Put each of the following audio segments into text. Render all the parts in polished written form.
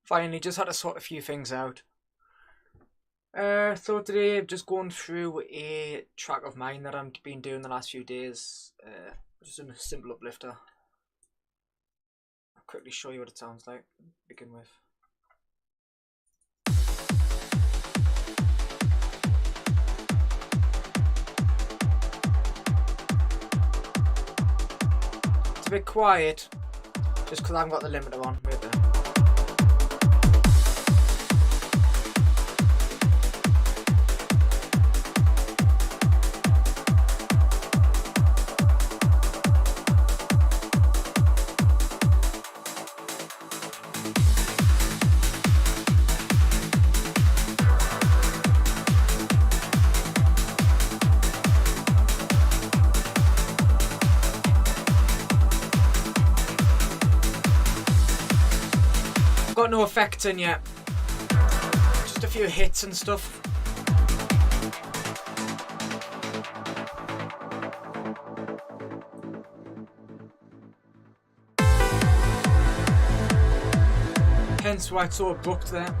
Finally, just had to sort a few things out. So today I'm just going through a track of mine that I've been doing the last few days. Just in a simple uplifter. I'll quickly show you what it sounds like to begin with. It's a bit quiet, just because I haven't got the limiter on. Right there. Got no effects in yet, just a few hits and stuff. Hence why it's so abrupt there.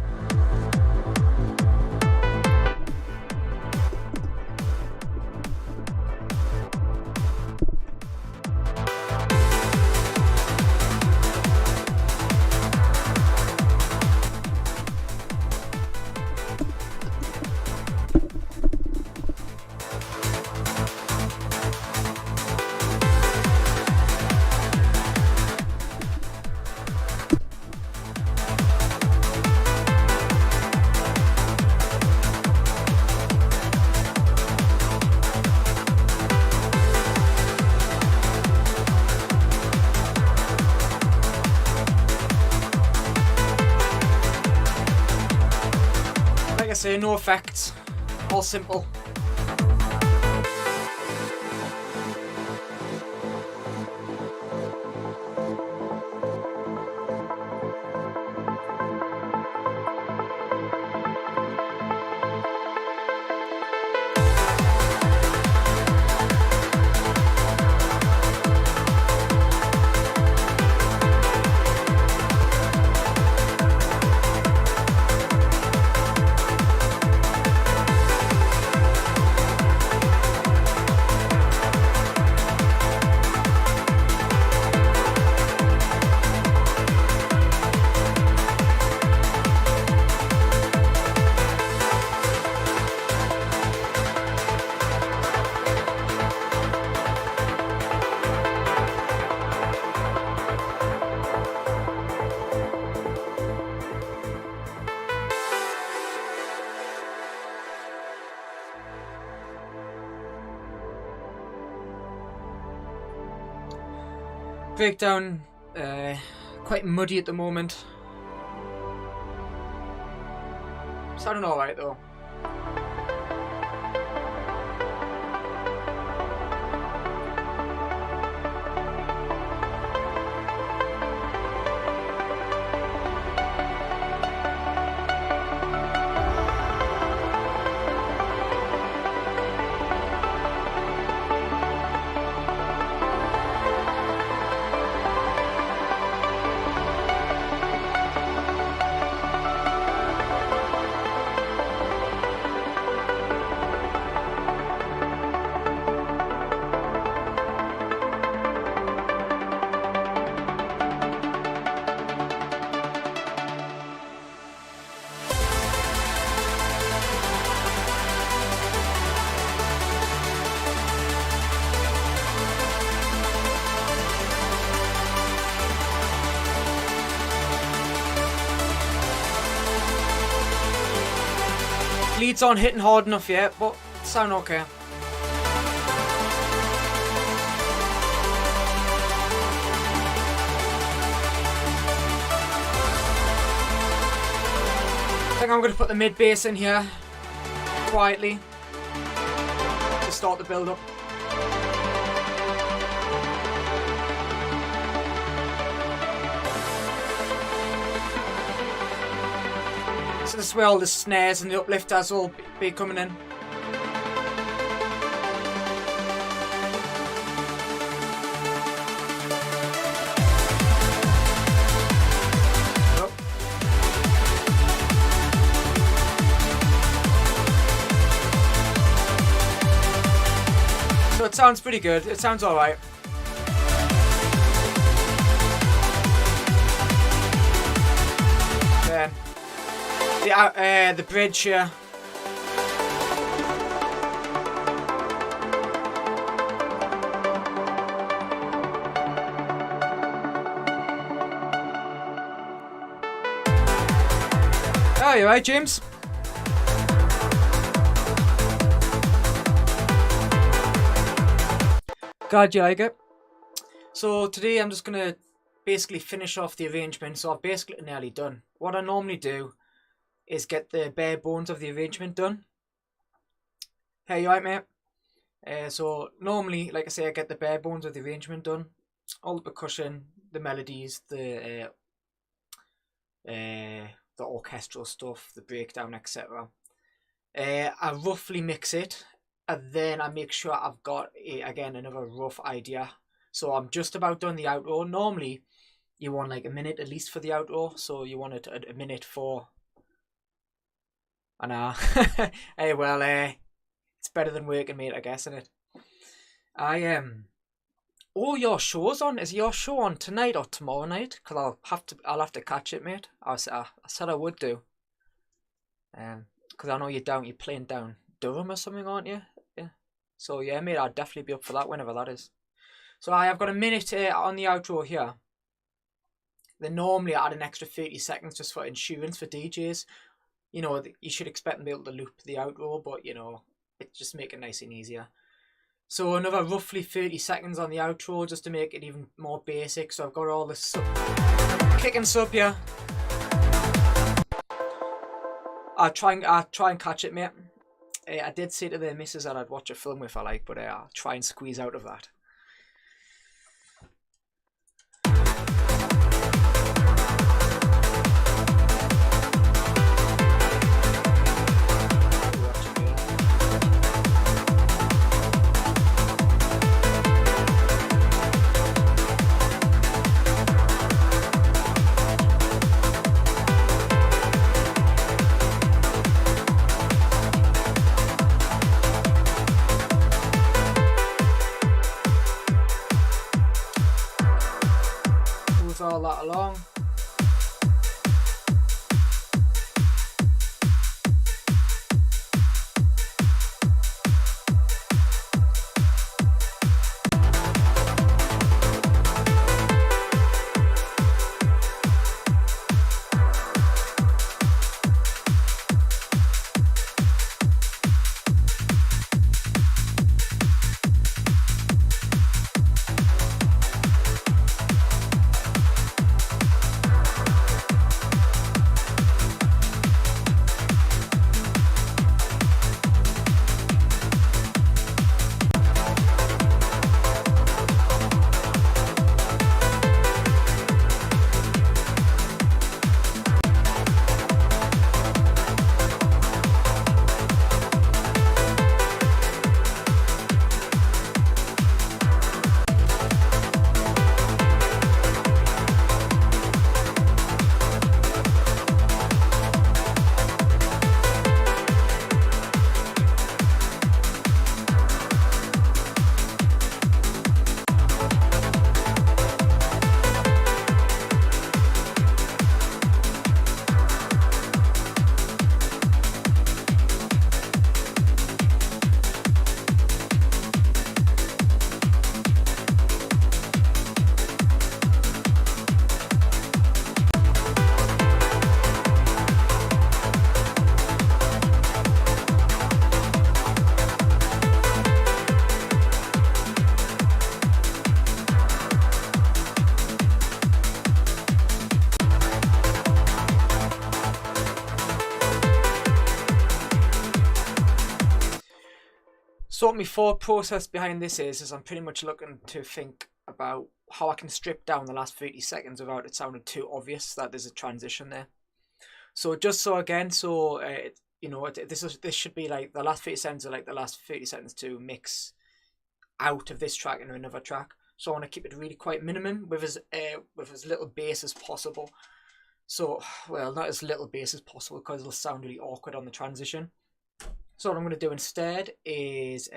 Like I say, no effects, all simple. Breakdown, quite muddy at the moment. Sounding alright though. Leads aren't hitting hard enough yet, but sound okay. I think I'm going to put the mid bass in here quietly to start the build up. So this is where all the snares and the uplifters will be coming in. Oh. it sounds pretty good. It sounds alright. The bridge here. Oh, you right, James? Glad you like it. So today I'm just gonna basically finish off the arrangement. So I've basically nearly done. What I normally do is get the bare bones of the arrangement done. Hey, you right, mate? So normally, like I say, I get the bare bones of the arrangement done. All the percussion, the melodies, the orchestral stuff, the breakdown, etc. I roughly mix it, and then I make sure I've got again another rough idea. So I'm just about done the outro. Normally, you want like a minute at least for the outro, so you want it a minute for. I know. Hey, well, it's better than working, mate, I guess, isn't it? All your shows on? Is your show on tonight or tomorrow night? Cause I'll have to catch it, mate. I said I would do. Cause I know you're playing down Durham or something, aren't you? Yeah. So yeah, mate, I'll definitely be up for that whenever that is. So I've got a minute on the outro here. Then normally I add an extra 30 seconds just for insurance for DJs. You know, you should expect them to be able to loop the outro, but you know, it just make it nice and easier. So another roughly 30 seconds on the outro just to make it even more basic. So I've got all this kick and sub here. I'll try and catch it, mate. I did say to the missus that I'd watch a film if I like, but I'll try and squeeze out of that. All that along. So what my thought process behind this is I'm pretty much looking to think about how I can strip down the last 30 seconds without it sounding too obvious that there's a transition there. So just so again, so you know, this should be like the last 30 seconds are like the last 30 seconds to mix out of this track into another track. So I want to keep it really quite minimum with as little bass as possible. So, well, not as little bass as possible because it'll sound really awkward on the transition. So what I'm going to do instead is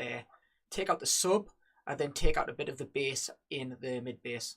take out the sub and then take out a bit of the bass in the mid bass.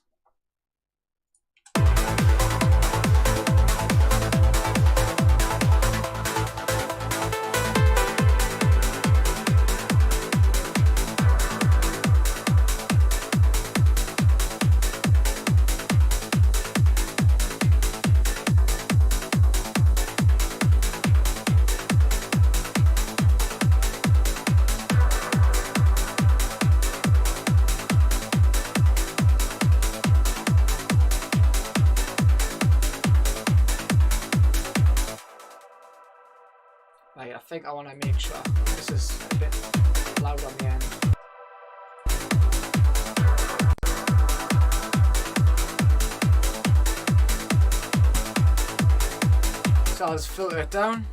Right, I think I want to make sure this is a bit loud on the end. So I'll just filter it down.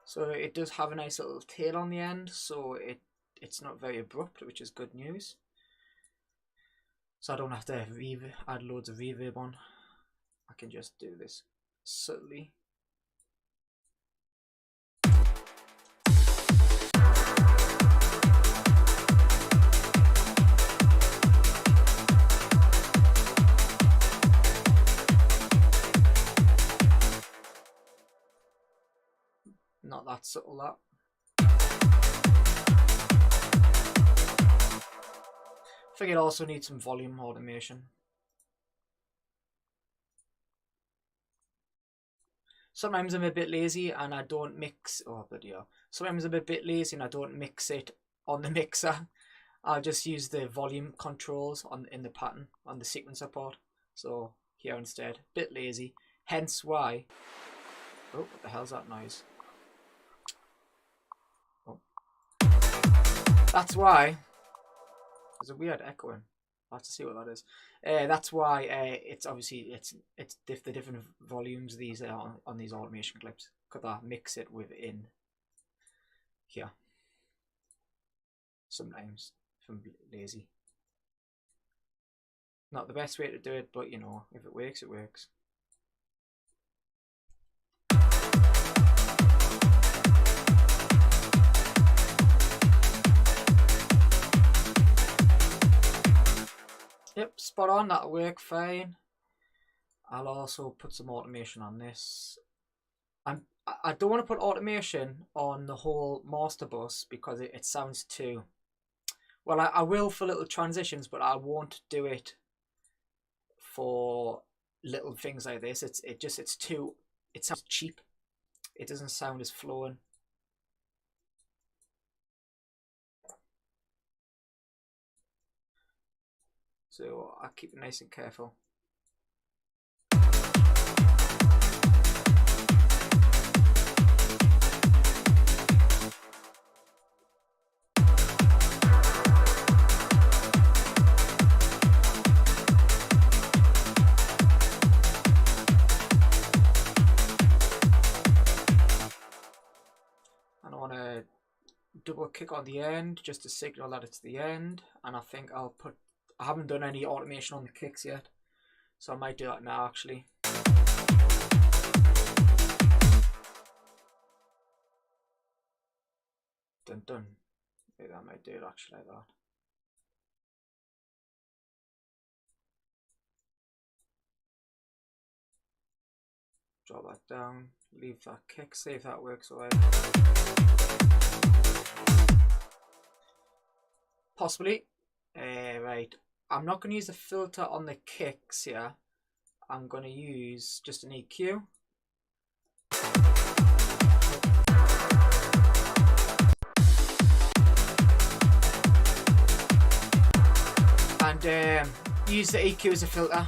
So it does have a nice little tail on the end, so it's not very abrupt, which is good news. So I don't have to add loads of reverb on. I can just do this subtly. Not that subtle, that. I think it also needs some volume automation. Sometimes I'm a bit lazy and I don't mix. Oh, but yeah. Sometimes I'm a bit lazy and I don't mix it on the mixer. I'll just use the volume controls in the pattern on the sequencer part. So here instead, bit lazy. Hence why. Oh, what the hell's that noise? Oh, that's why. There's a weird echoing. I'll have to see what that is. That's why it's obviously it's the different volumes these are on these automation clips. Could I mix it within here? Sometimes if I'm lazy. Not the best way to do it, but you know, if it works, it works. Yep, spot on, that'll work fine. I'll also put some automation on this. I don't want to put automation on the whole master bus because it sounds too... Well, I will for little transitions, but I won't do it for little things like this. It sounds cheap. It doesn't sound as flowing. So I'll keep it nice and careful. And I want to double kick on the end just to signal that it's the end. And I think I haven't done any automation on the kicks yet, so I might do that now actually. Dun dun. Maybe I might do it actually like that. Drop that down, leave that kick, see if that works alright. Possibly. Right. I'm not going to use a filter on the kicks here. I'm going to use just an EQ. And use the EQ as a filter.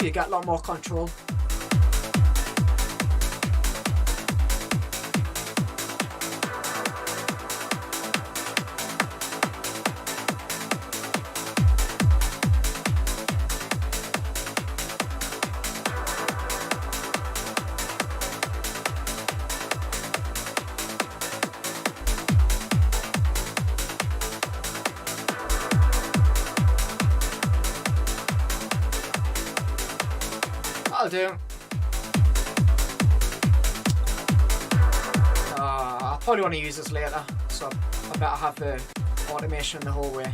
You get a lot more control. I'll do. probably want to use this later, so I better have the automation the whole way.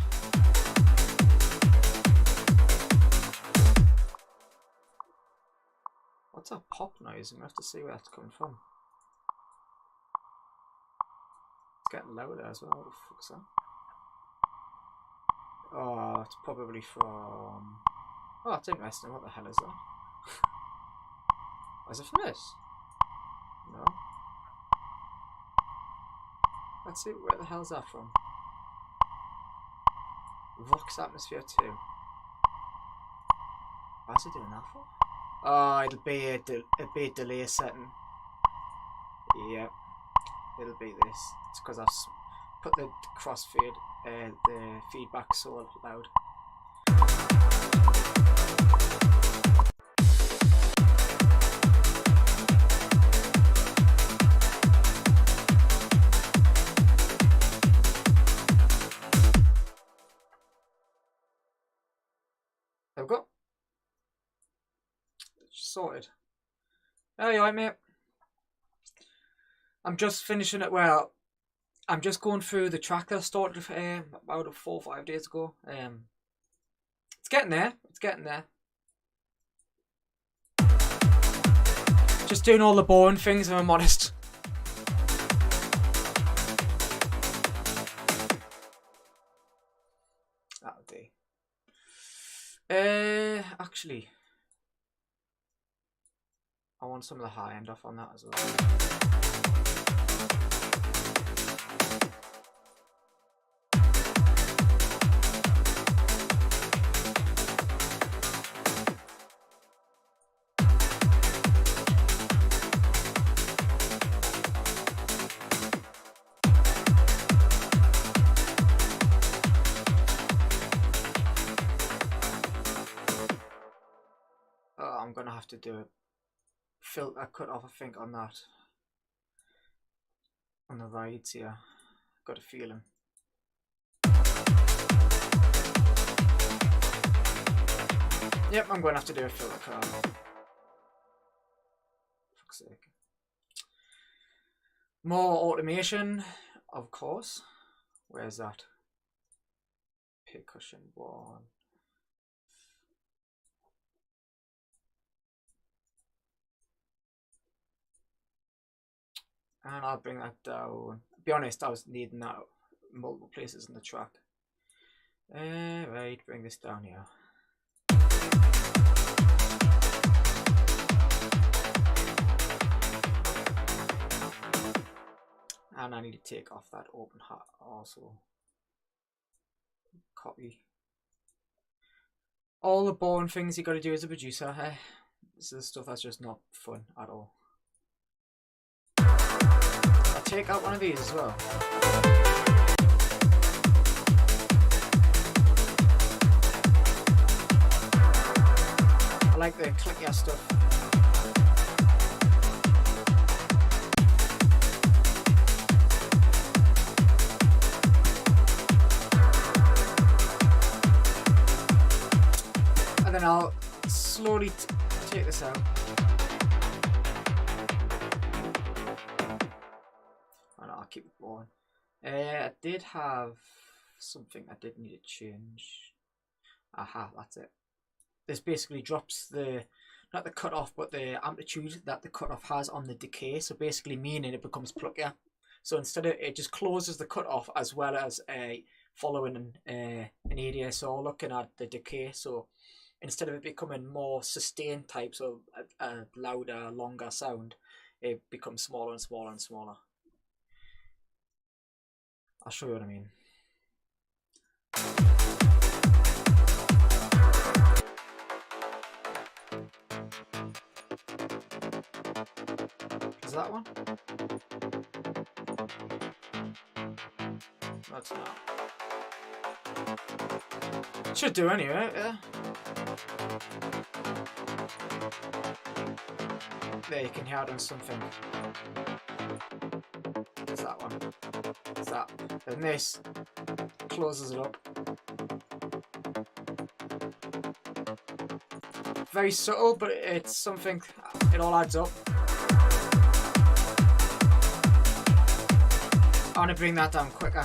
What's that pop noise? I'm going to have to see where that's coming from. It's getting louder as well. What the fuck's that? Oh, it's probably from... Oh, that's interesting. What the hell is that? Is it from this? No. Let's see, where the hell's that from? Vox Atmosphere 2. Why's it doing that for? Oh, it'll be a delay setting. Yep, it'll be this. It's because I've put the crossfade, the feedback so loud. There we go. Sorted. Oh, you alright, mate? I'm just finishing it. Well, I'm just going through the track that I started about 4 or 5 days ago. It's getting there. It's getting there. Just doing all the boring things, if I'm honest. That'll do. Actually, I want some of the high end off on that as well. I'm gonna have to do a filter cut off, I think, on that, on the rides here. Got a feeling. Yep, I'm gonna have to do a filter cut off. Fuck's sake. More automation, of course. Where's that? Percussion 1. And I'll bring that down. To be honest, I was needing that multiple places in the track. Right, bring this down here. And I need to take off that open hat also. Copy. All the boring things you got to do as a producer. This is stuff that's just not fun at all. Take out one of these as well. I like the clickier stuff. And then I'll slowly take this out. Keep it going. I did have something I did need to change. Aha, that's it. This basically drops the, not the cutoff, but the amplitude that the cutoff has on the decay. So basically meaning it becomes pluckier. So instead of, it just closes the cutoff as well as following an ADSR looking at the decay. So instead of it becoming more sustained type, so a louder, longer sound, it becomes smaller and smaller and smaller. I'll show you what I mean. Is that one? That's not. Should do anyway, yeah. There, you can hear it on something. It's that one. It's that. Then this closes it up. Very subtle, but it's something, it all adds up. I want to bring that down quicker.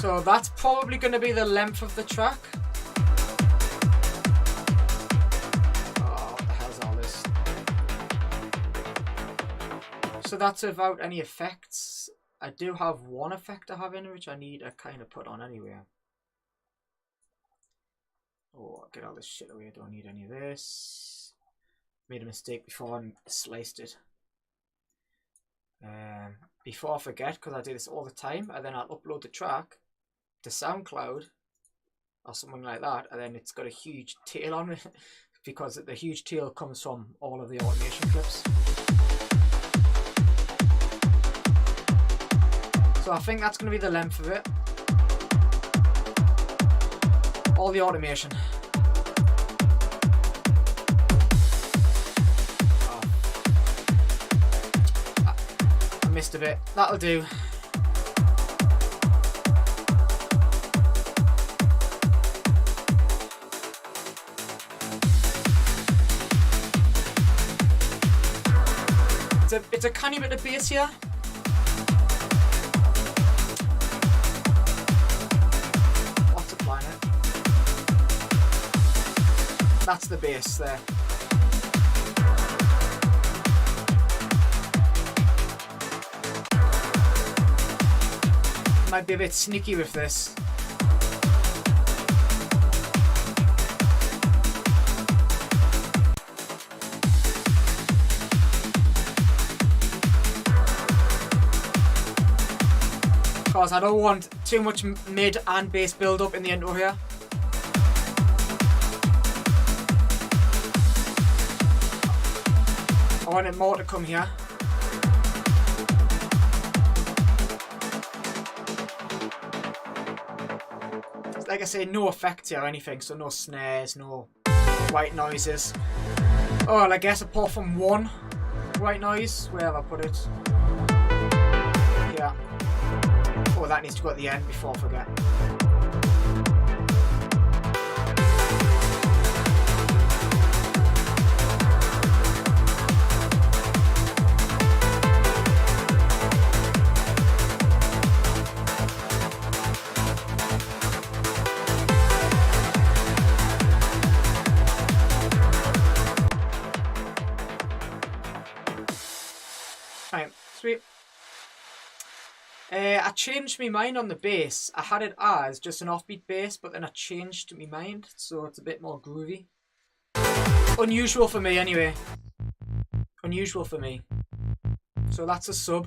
So that's probably going to be the length of the track. Oh, what the hell's all this? So that's without any effects. I do have one effect I have in which I need to kind of put on anyway. Oh, get all this shit away. I don't need any of this. Made a mistake before and sliced it. Before I forget, because I do this all the time, and then I'll upload the track to SoundCloud or something like that, and then it's got a huge tail on it because the huge tail comes from all of the automation clips. So I think that's going to be the length of it. All the automation. Oh. I missed a bit. That'll do. It's a canny bit of bass here. What's applying it? That's the bass there. Might be a bit sneaky with this. Because I don't want too much mid and bass build up in the intro here. I wanted more to come here. Like I say, no effects here or anything, so no snares, no white noises. Oh, well, I guess apart from one white noise, where have I put it? Yeah. Oh, that needs to go at the end before I forget. Right, sweet. I changed my mind on the bass. I had it as just an offbeat bass, but then I changed my mind, so it's a bit more groovy. Unusual for me, anyway. Unusual for me. So that's a sub.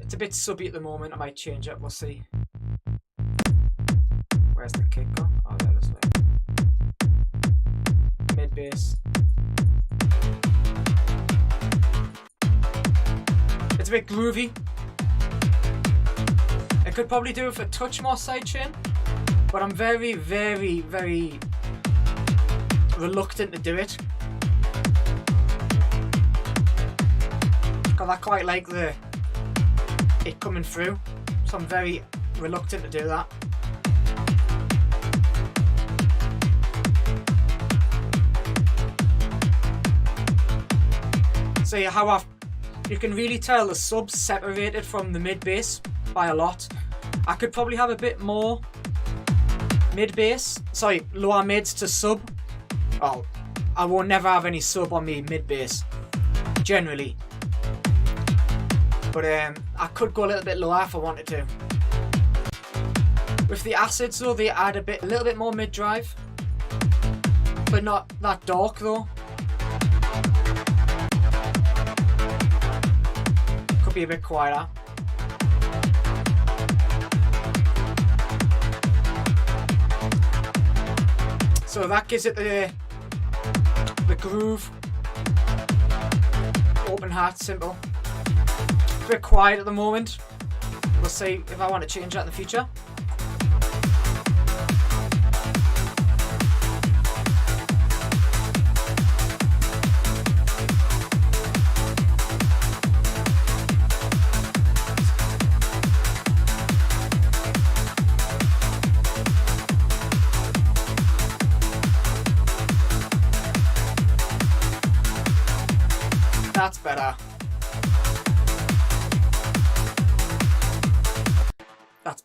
It's a bit subby at the moment. I might change it. We'll see. Where's the kick gone? Oh, there it is. Mid bass. It's a bit groovy. I could probably do it with a touch more sidechain, but I'm very, very, very reluctant to do it. Because I quite like it coming through, so I'm very reluctant to do that. See how you can really tell the sub's separated from the mid bass by a lot. I could probably have a bit more mid bass, sorry, lower mids to sub. Oh, I will never have any sub on me mid bass, generally. But I could go a little bit lower if I wanted to. With the acids though, they add a little bit more mid drive, but not that dark though. Could be a bit quieter. So that gives it the groove. Open hat, simple. A bit quiet at the moment. We'll see if I want to change that in the future.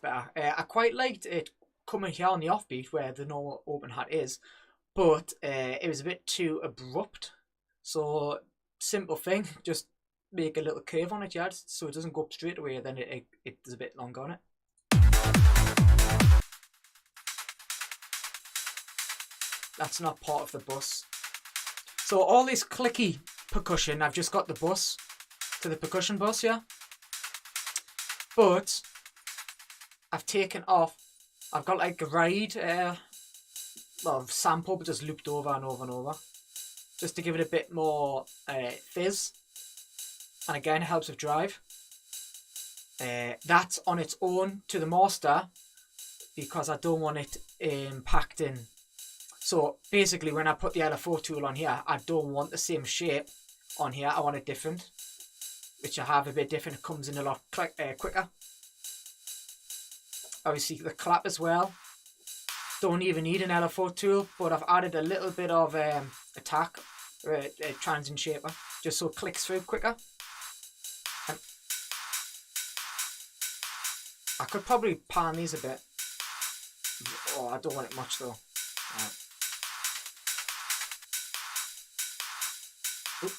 better. I quite liked it coming here on the offbeat where the normal open hat is, but it was a bit too abrupt. So simple thing, just make a little curve on it, yeah, so it doesn't go up straight away. Then it's a bit longer on it. That's not part of the bus. So all this clicky percussion, I've just got the bus to the percussion bus, yeah. But I've taken off. I've got like a ride, well, sample, but just looped over and over and over, just to give it a bit more fizz. And again, it helps with drive. That's on its own to the master because I don't want it impacting. So basically, when I put the LFO tool on here, I don't want the same shape on here. I want it different, which I have a bit different. It comes in a lot quicker. Obviously, the clap as well. Don't even need an LFO tool, but I've added a little bit of attack, transient shaper, just so it clicks through quicker. And I could probably pan these a bit. Oh, I don't want it much though.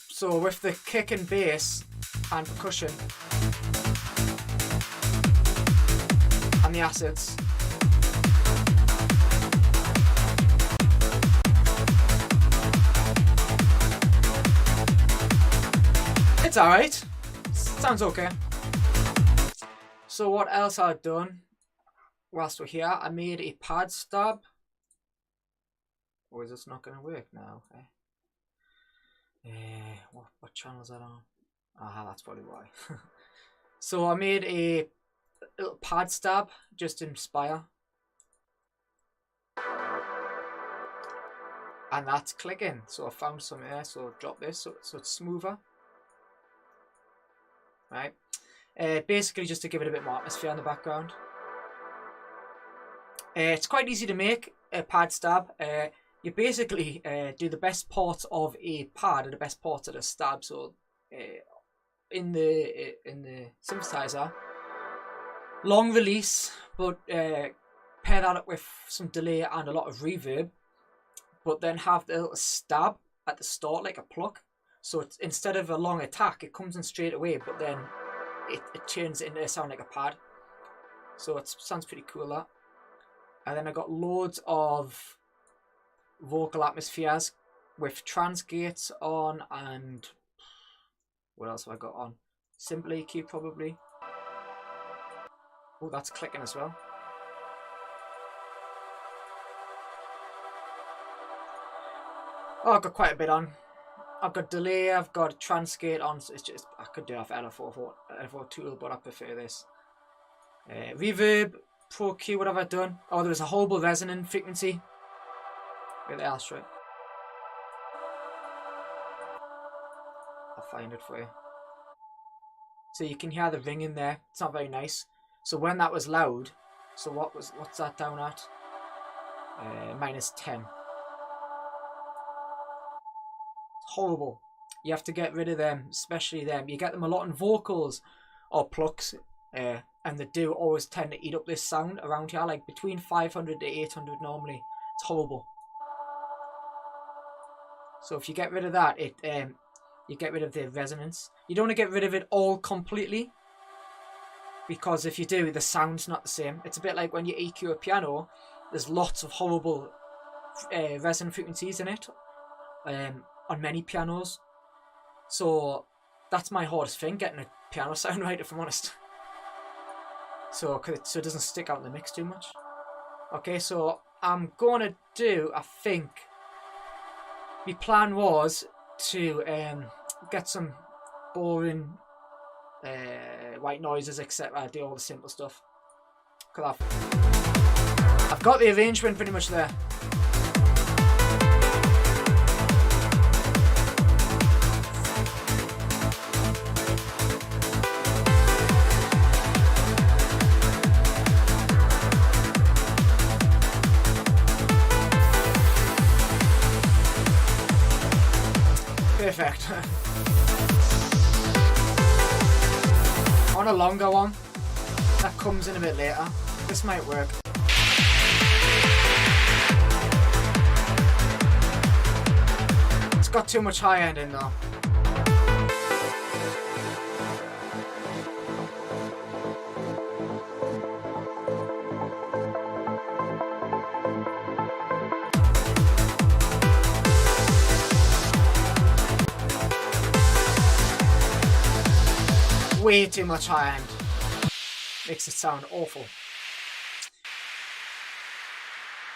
So with the kick and bass and percussion and the acids, it's alright. Sounds okay. So what else I've done whilst we're here, I made a pad stab. Or is this not going to work now? What channel is that on? Aha, that's probably why. So I made a little pad stab just to inspire. And that's clicking. So I found some there, so drop this so it's smoother. Right. Basically just to give it a bit more atmosphere in the background. It's quite easy to make a pad stab. You basically do the best parts of a pad and the best parts of the stab. So in the synthesizer, long release, but pair that up with some delay and a lot of reverb, but then have the little stab at the start like a pluck. So it's, instead of a long attack, it comes in straight away, but then it turns it into a sound like a pad. So it sounds pretty cool, that. And then I got loads of vocal atmospheres with trans gates on, and what else have I got on? Simple EQ probably. Oh, that's clicking as well. Oh, I've got quite a bit on. I've got delay, I've got trans gate on. So it's just, I could do have LFO tool, but I prefer this. Reverb, Pro Q, what have I done? Oh, there was a horrible resonant frequency. Where the else, right? I'll find it for you. So you can hear the ring in there. It's not very nice. So when that was loud, so what's that down at? -10. It's horrible. You have to get rid of them, especially them. You get them a lot in vocals or plucks, and they do always tend to eat up this sound around here, like between 500 to 800 normally. It's horrible. So if you get rid of that, you get rid of the resonance. You don't want to get rid of it all completely, because if you do, the sound's not the same. It's a bit like when you EQ a piano. There's lots of horrible resonant frequencies in it on many pianos. So that's my hardest thing, getting a piano sound right, if I'm honest. So it doesn't stick out in the mix too much. Okay, so I'm going to do, I think, my plan was to get some boring white noises, etc. Do all the simple stuff. Cause I've got the arrangement pretty much there. Perfect. On a longer one that comes in a bit later. This might work. It's got too much high end in though. Way too much high end. Makes it sound awful.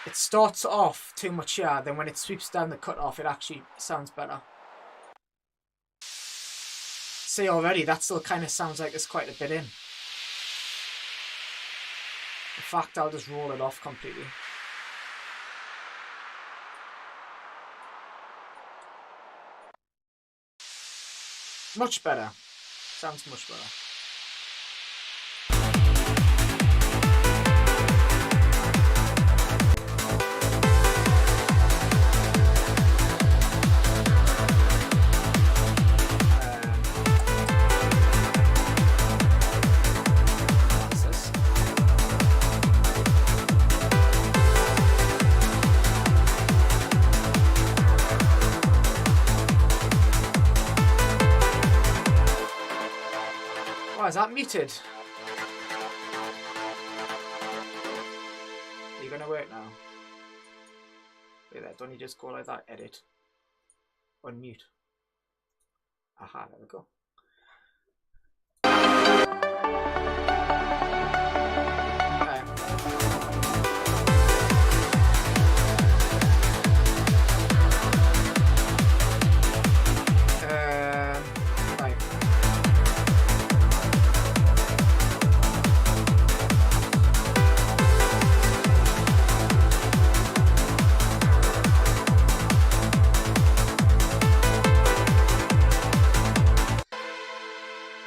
It starts off too much here, then when it sweeps down the cutoff, it actually sounds better. See, already, that still kind of sounds like there's quite a bit in. In fact, I'll just roll it off completely. Much better. Sounds much better. Is that muted? Are you gonna work now? Wait there, don't you just go like that? Edit. Unmute. Aha, there we go.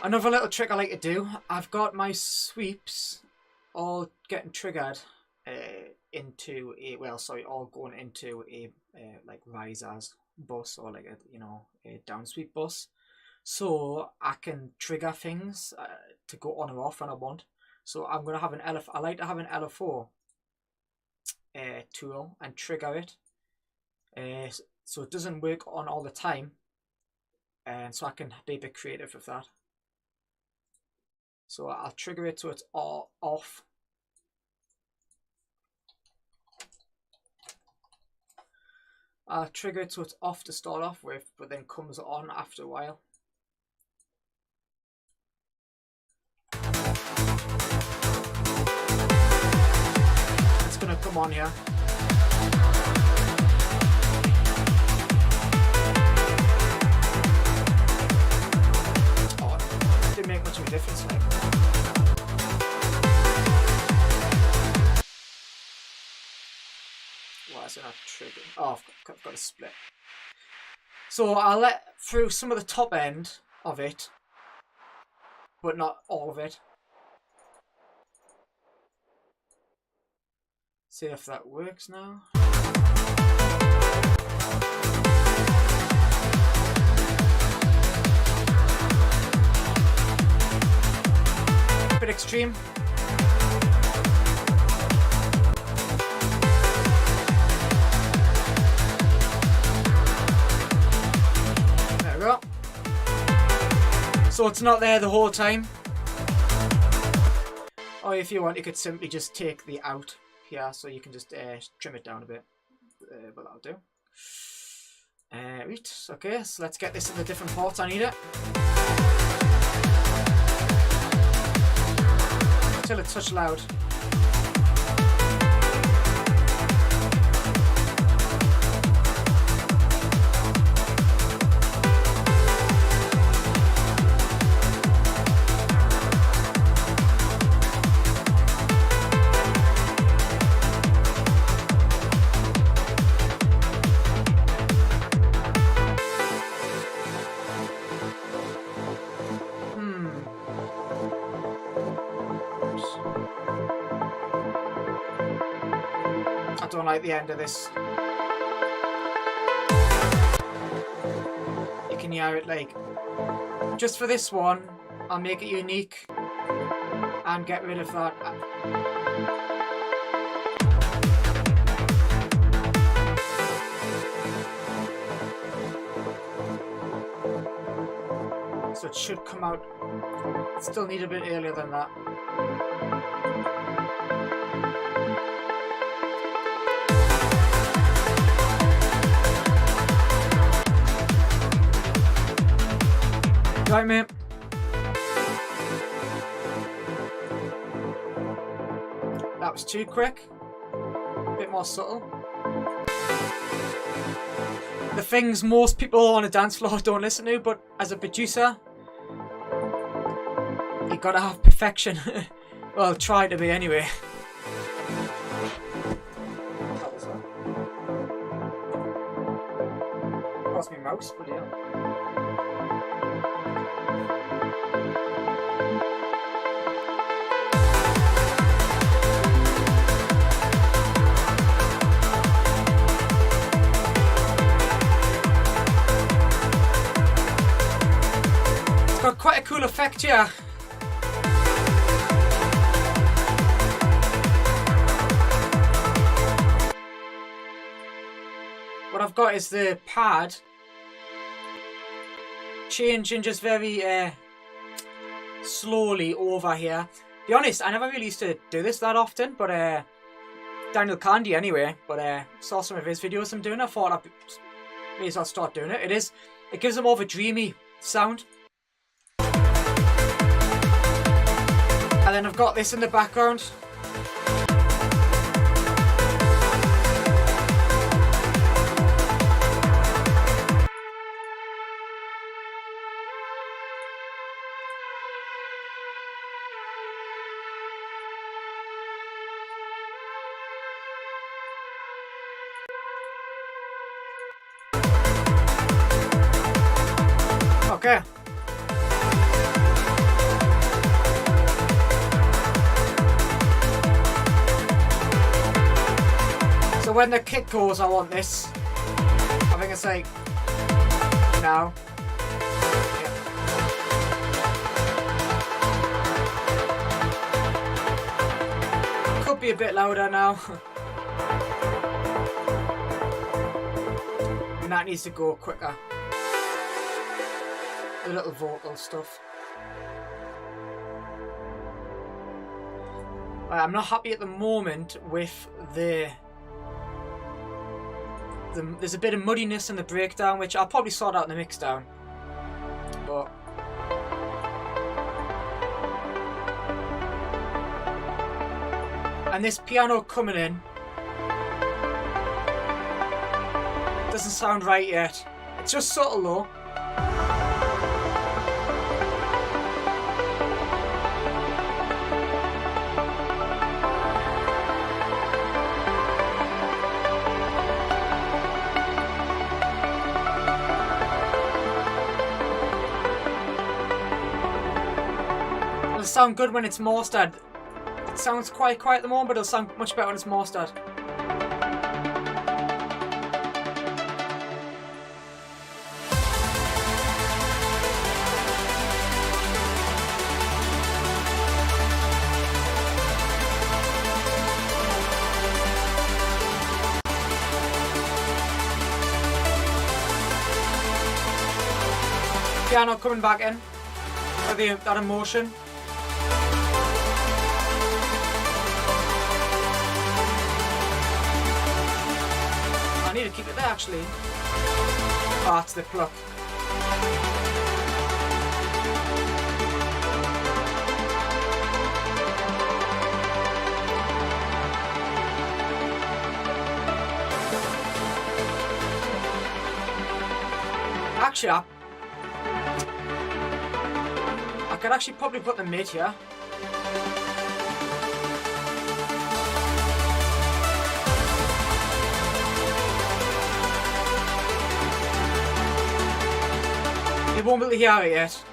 Another little trick I like to do, I've got my sweeps all getting triggered into a, well, sorry, all going into a like risers bus or like a, you know, a down sweep bus, so I can trigger things to go on or off when I want. So I'm gonna have an LF. I like to have an LFO tool and trigger it, so it doesn't work on all the time, and so I can be a bit creative with that. So I'll trigger it so it's all off. I'll trigger it so it's off to start off with, but then comes on after a while. It's gonna come on here. Didn't make much of a difference, like. Why is it not triggering? Oh, I've got a split. So I'll let through some of the top end of it, but not all of it. See if that works now. Bit extreme. There we go. So it's not there the whole time. Or if you want, you could simply just take the out here, so you can just trim it down a bit. But that'll do. Right, okay, so let's get this in the different parts I need it. Till it's such loud. I don't like the end of this. You can hear it like, just for this one, I'll make it unique. and get rid of that. So it should come out. Still need a bit earlier than that. Right, mate. That was too quick. A bit more subtle. The things most people on a dance floor don't listen to, but as a producer, you gotta have perfection. Well, try to be anyway. Lost my mouse, but yeah. Got quite a cool effect here. What I've got is the pad changing just very slowly over here. To be honest, I never really used to do this that often, but Daniel Candy anyway, but saw some of his videos I'm doing. I thought I may as well start doing it. It gives them more of a dreamy sound. And then I've got this in the background. Okay. So when the kick goes, I want this. I think it's like now. Yeah. Could be a bit louder now. And that needs to go quicker. The little vocal stuff. I'm not happy at the moment with there's a bit of muddiness in the breakdown, which I'll probably sort out in the mix down. But and this piano coming in doesn't sound right yet. It's just subtle though. Sound good when it's mastered. It sounds quite quiet at the moment, but it'll sound much better when it's mastered. Piano coming back in for that emotion. I need to keep it there actually. Oh, that's the pluck. Actually, I could actually probably put the mid here. You won't be able to hear it yet.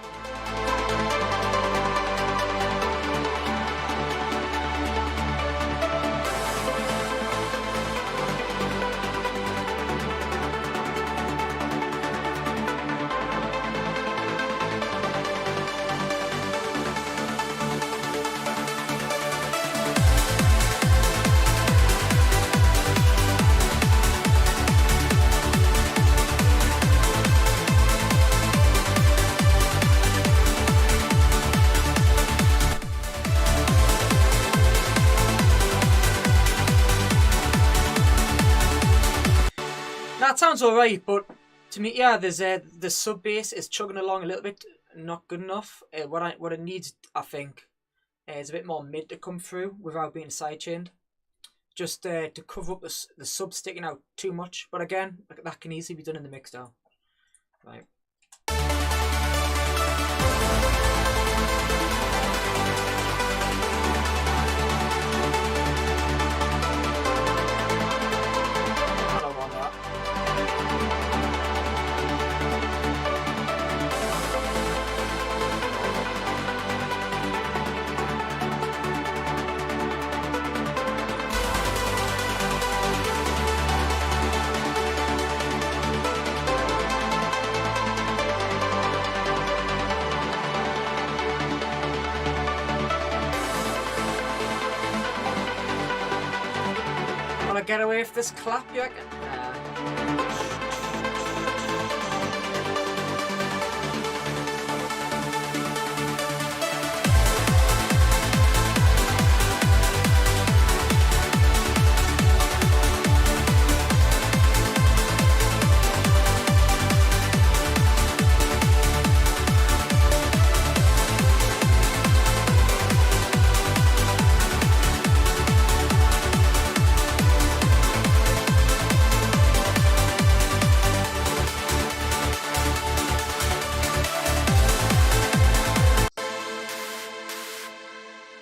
sounds alright, but to me, yeah, there's the sub bass is chugging along a little bit, not good enough. What it needs, I think, is a bit more mid to come through without being sidechained, just to cover up the sub sticking out too much. But again, that can easily be done in the mix down, right? Get away with this clap, you reckon?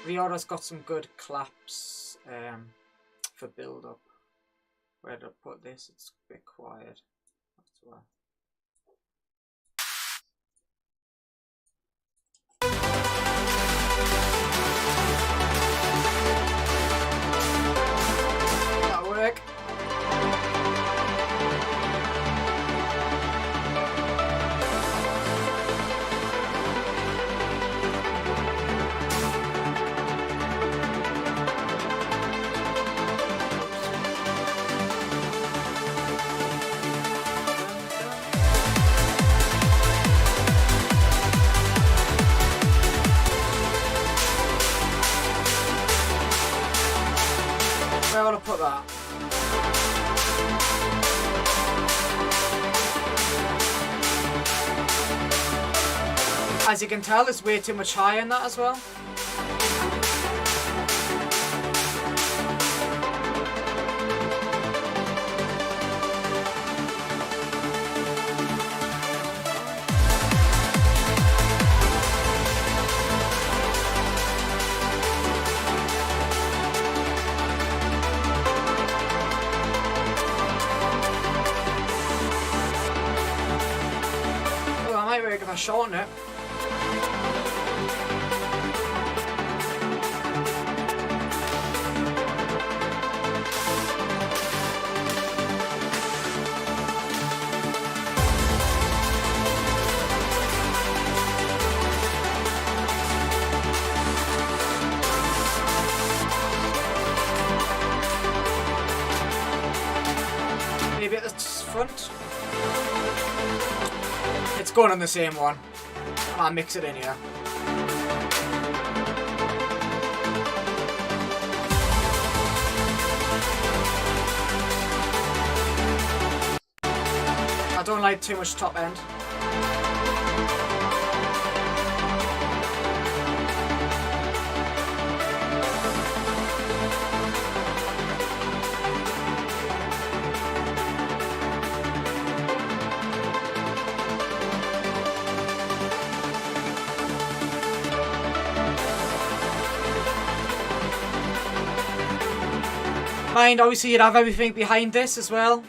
Riora's got some good claps for build up. Where did I put this? It's a bit quiet. That's why. That'll work. Where will I put that? As you can tell, there's way too much high in that as well. If I shorten it. Maybe at the front. It's going on the same one. I'll mix it in here. I don't like too much top end. Mind, obviously you'd have everything behind this as well.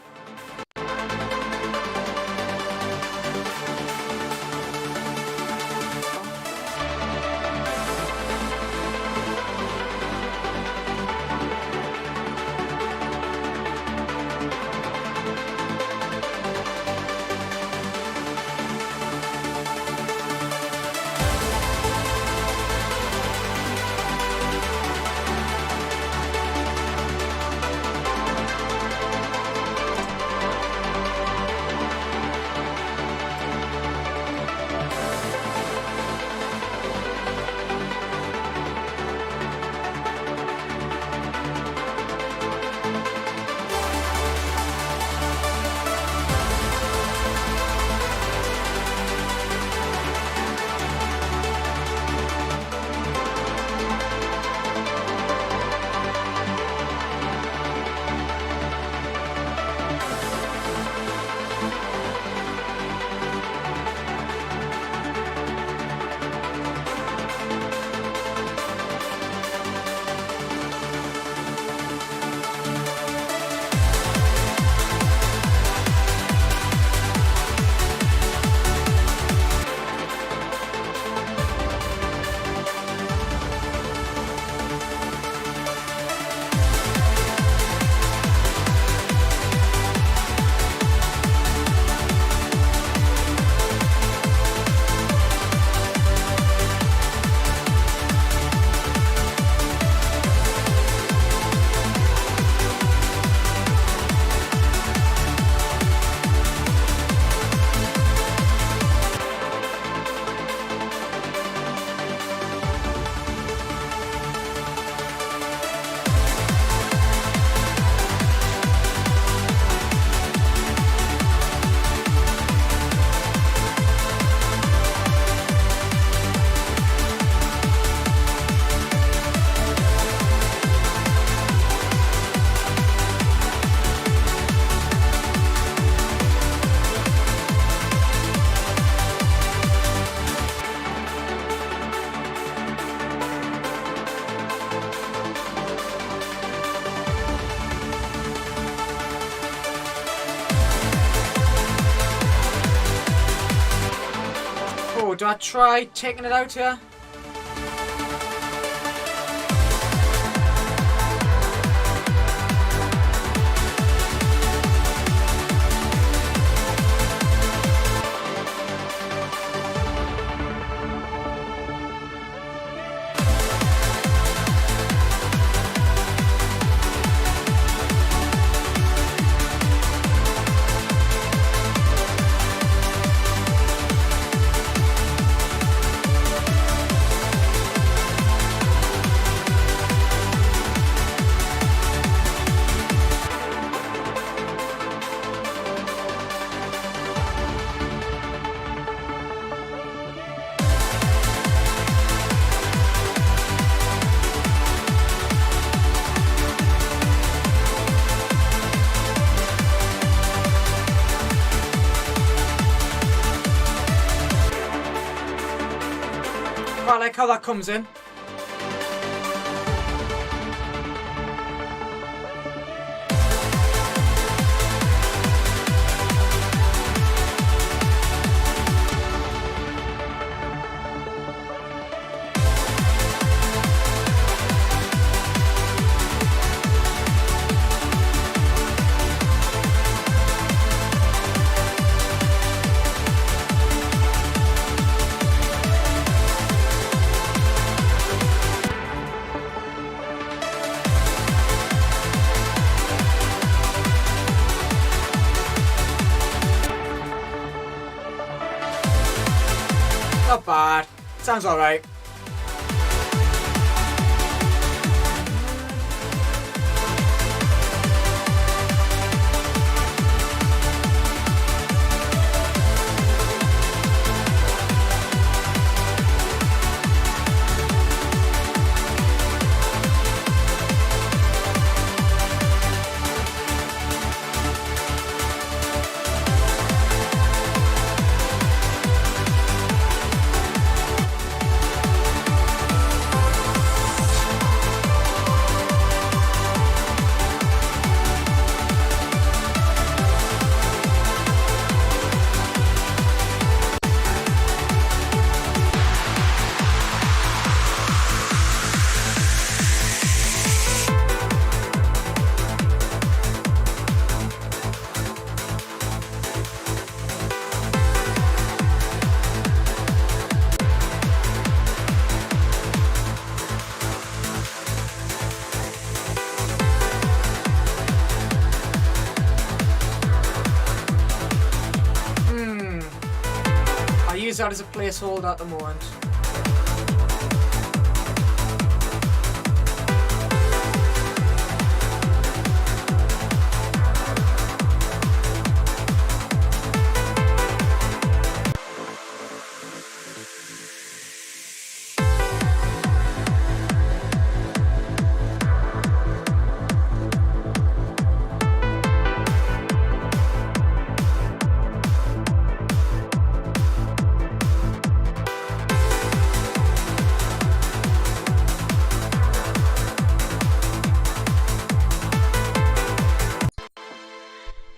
I try taking it out here? I like how that comes in. Not bad. Sounds alright. Use that as a placeholder at the moment.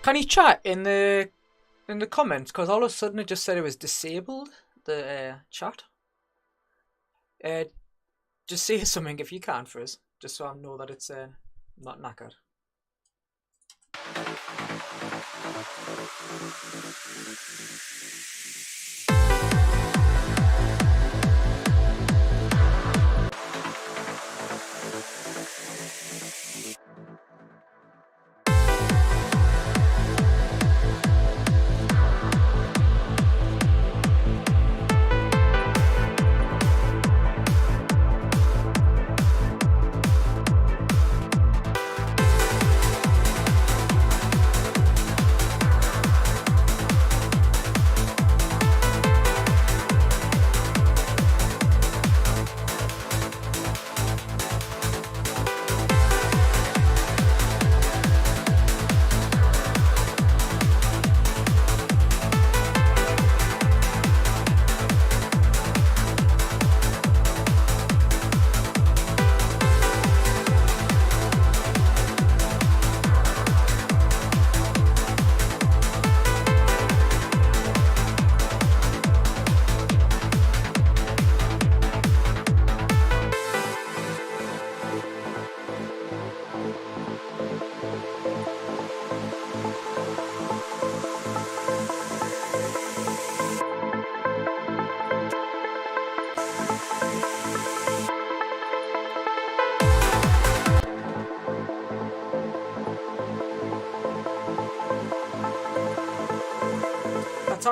Can you chat in the comments? Because all of a sudden it just said it was disabled, the chat. Just say something if you can for us, just so I know that it's not knackered.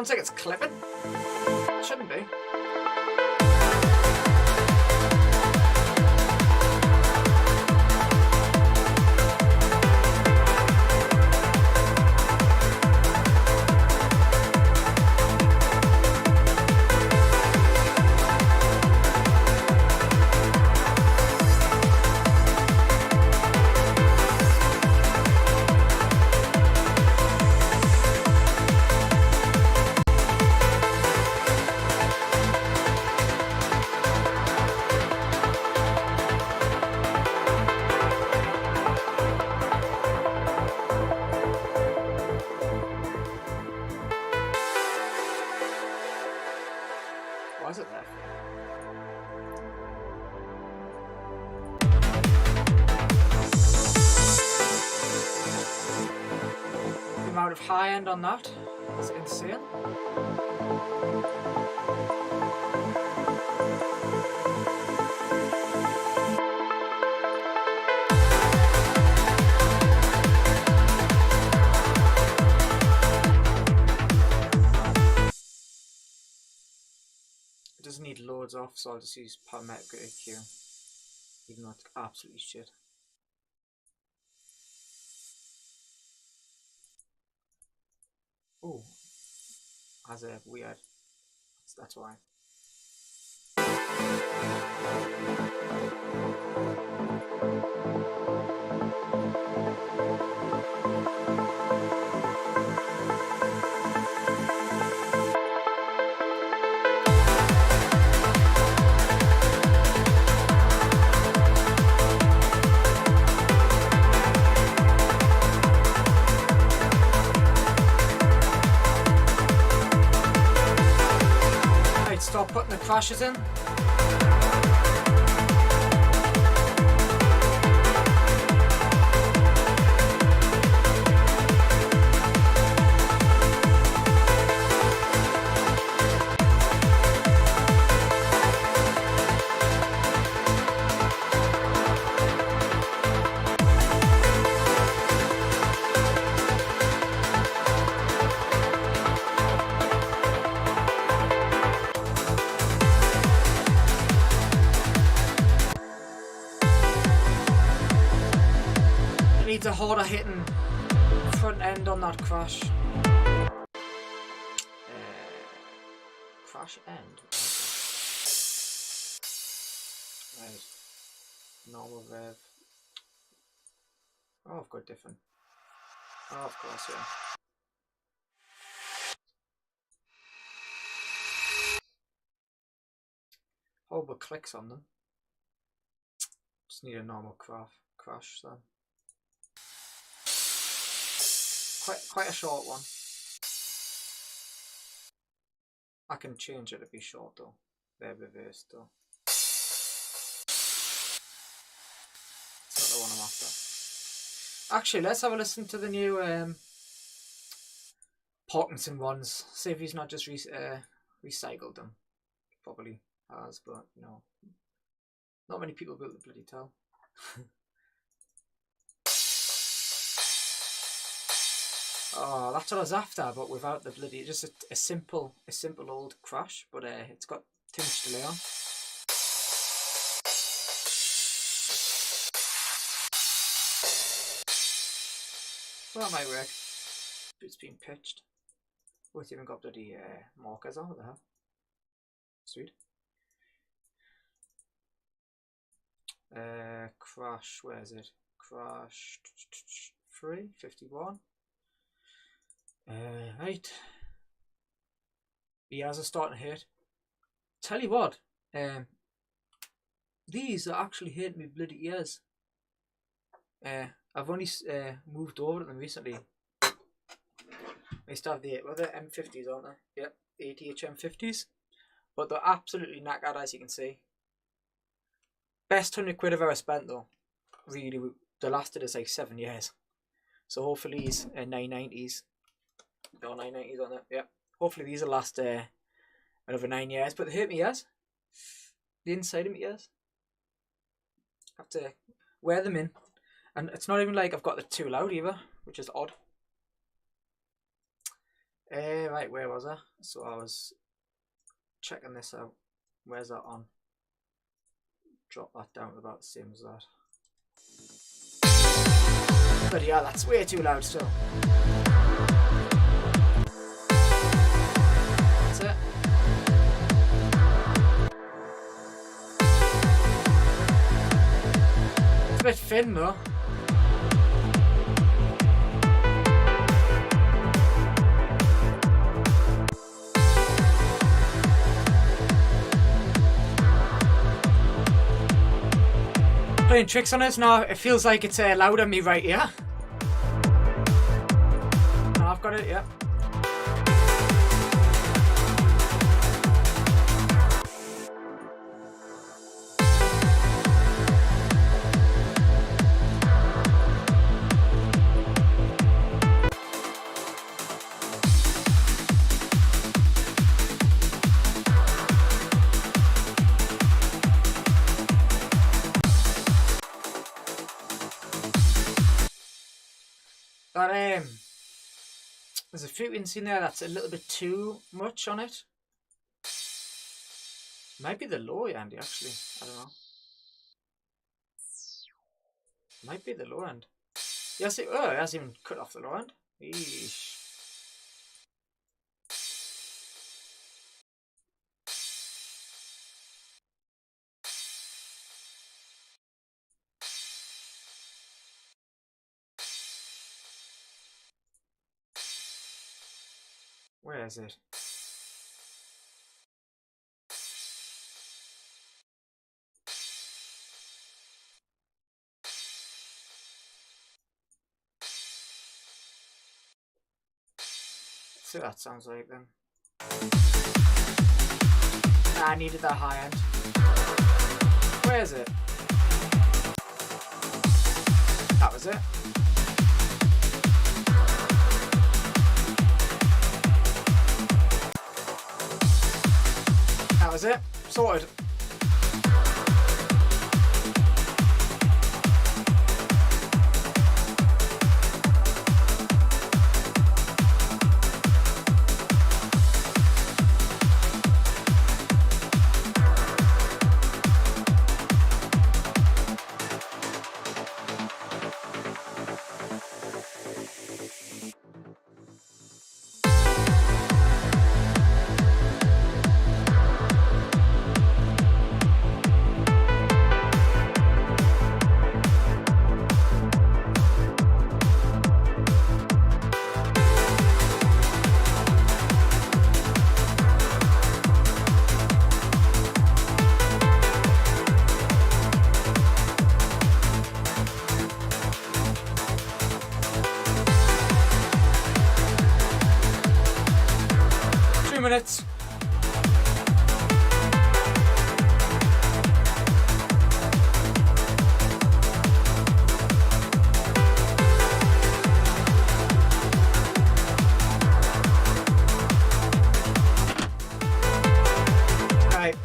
sounds like it's clipping. It shouldn't be. Was it there? The amount of high end on that is insane. It doesn't need loads off, so I'll just use parametric EQ, even though it's absolutely shit. Oh, has a weird. That's why. Start putting the crashes in. Needs a harder hitting front end on that crash. Crash end. Right. Normal rev. Oh, I've got different. Oh, of course, yeah. Horrible clicks on them. Just need a normal crash then. Quite a short one. I can change it to be short though. They're reversed though. It's not the one I'm after. Actually, let's have a listen to the new Parkinson ones. See if he's not just recycled them. Probably has, but no. Not many people will be able to bloody tell. Oh, that's what I was after, but without the bloody, just a simple old crash, but it's got too much delay on. Well, that might work. It's been pitched. Oh, it's even got bloody markers on. What the hell? Sweet. Crash, where is it? Crash 351. Right. The ears are starting to hurt. Tell you what, these are actually hurting me bloody ears. I've only moved over to them recently. I used to have the M50s, aren't they? Yep, 80H M50s. But they're absolutely knackered, as you can see. Best £100 I've ever spent though. Really, they lasted us like 7 years. So hopefully these 990s. No, 990s on it, yeah. Hopefully these will last another 9 years, but they hurt me ears. The inside of my ears. I have to wear them in. And it's not even like I've got it too loud either, which is odd. Right, where was I? So I was checking this out. Where's that on? Drop that down to about the same as that. But yeah, that's way too loud still. That's it. It's a bit thin though. Playing tricks on it now. It feels like it's louder than me right here. No, I've got it, yeah. But there's a frequency in there that's a little bit too much on it. Might be the low end actually. I don't know. Might be the low end. Yes, it hasn't even cut off the low end. Eesh. Where is it? Let's see what that sounds like then. I needed that high end. Where is it? That was it. That was it. Sorted. Minutes. Right.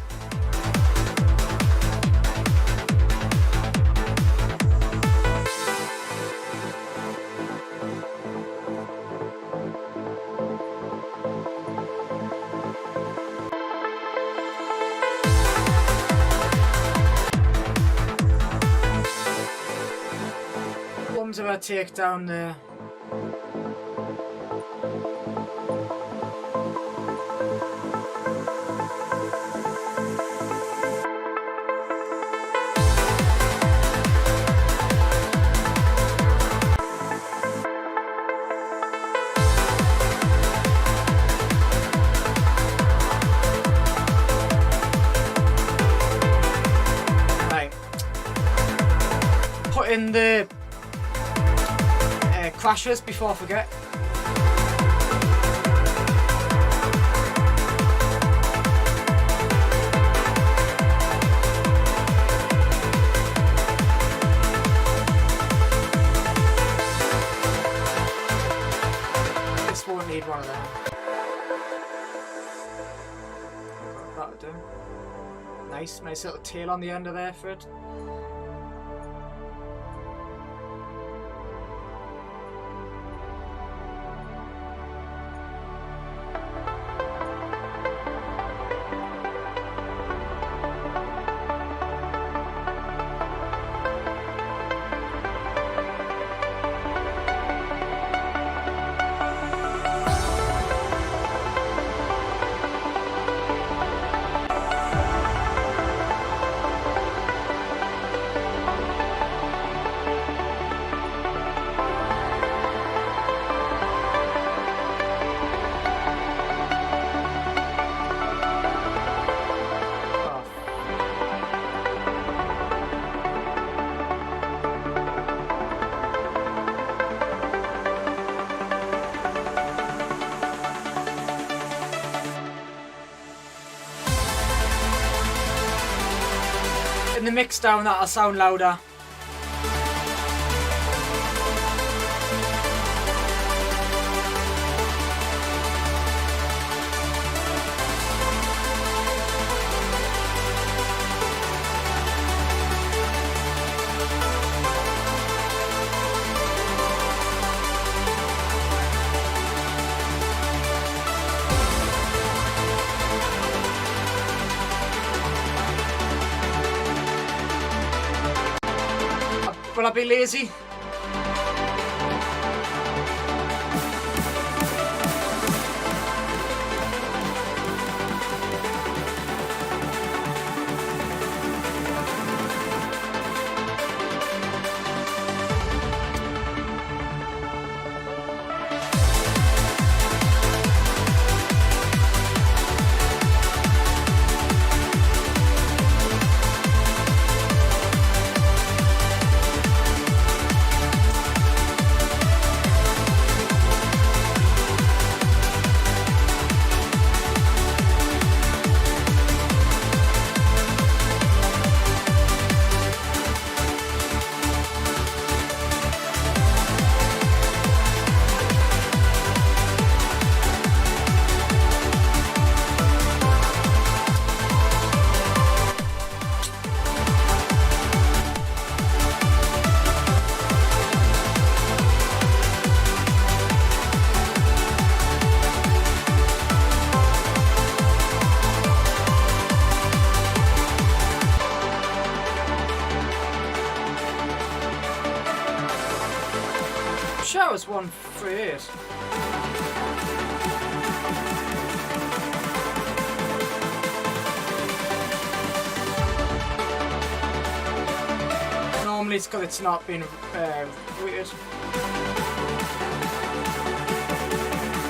If I take down the right, put in the crashes before I forget. This won't need one of them. That'll do. Nice little tail on the end of there for it. mix down, that'll sound louder. Will I be lazy? Shower's 138. Normally it's because it's not been rated.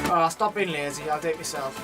Oh, stop being lazy, I'll do it myself.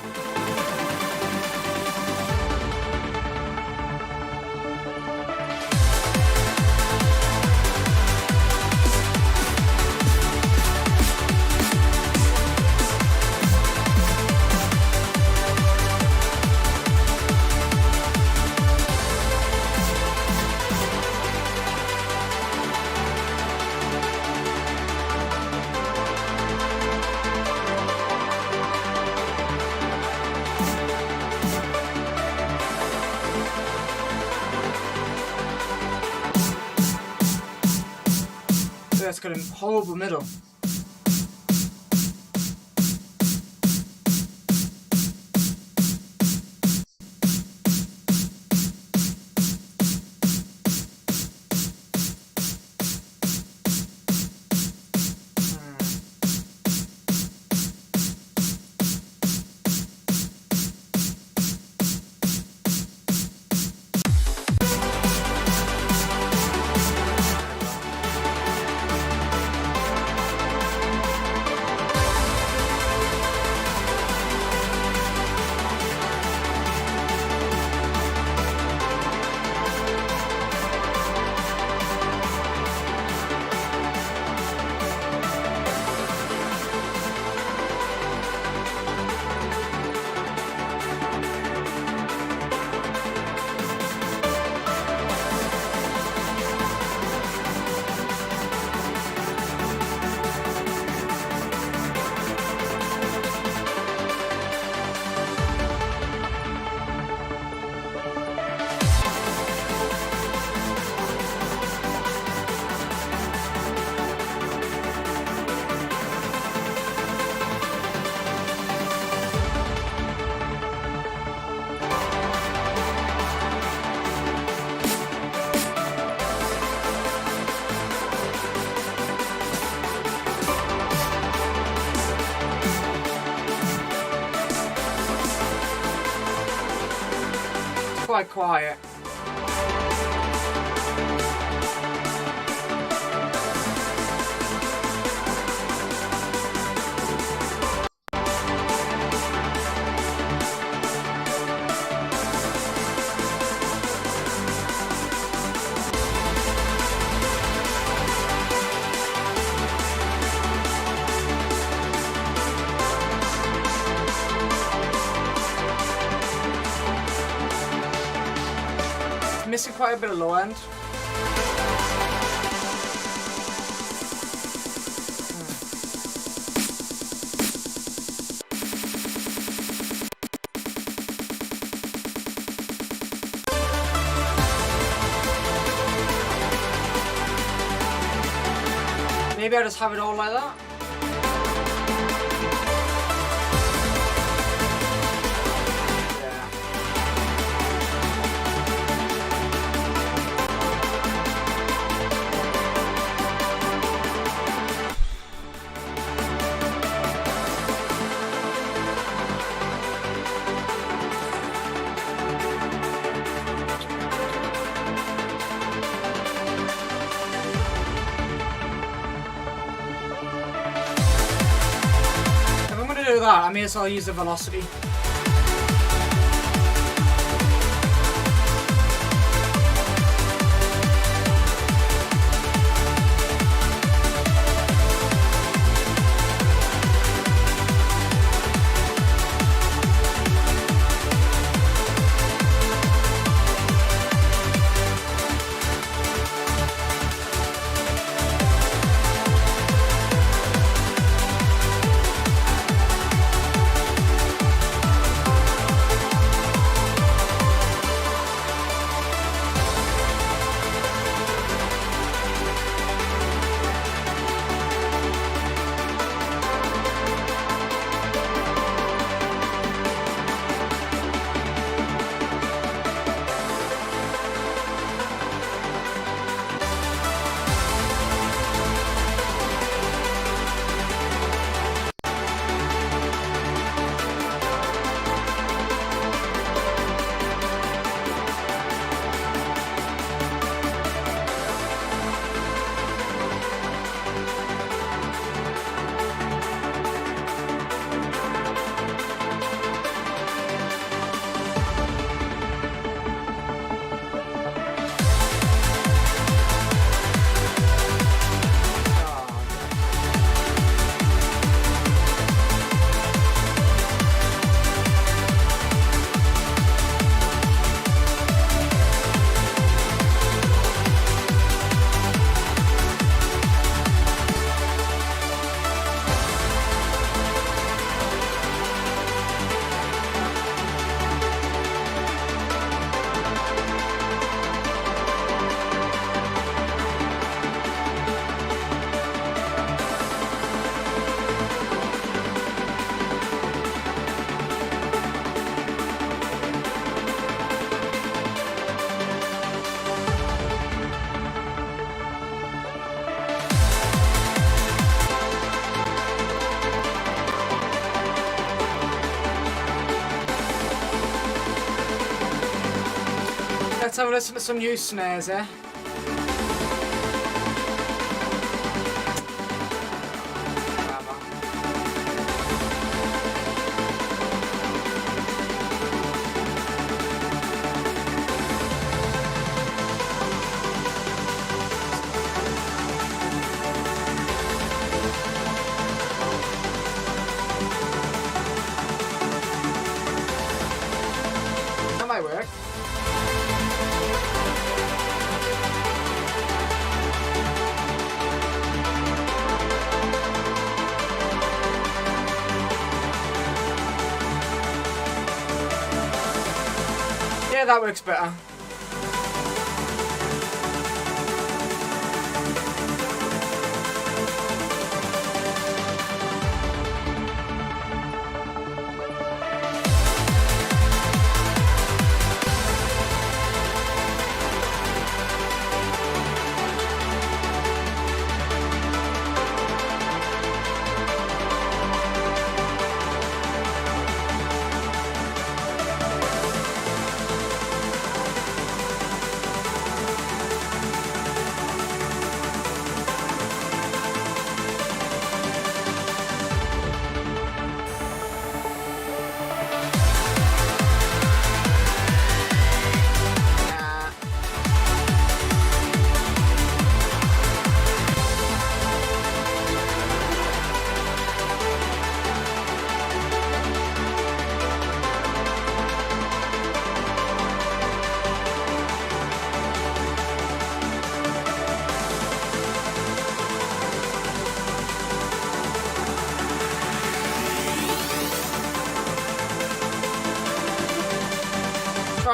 That's got a horrible middle. Quite quiet. missing quite a bit of low end. Maybe I just have it all like that. That, I may as well use the velocity. Let's have a listen to some new snares, eh? That might work. Yeah, that works better.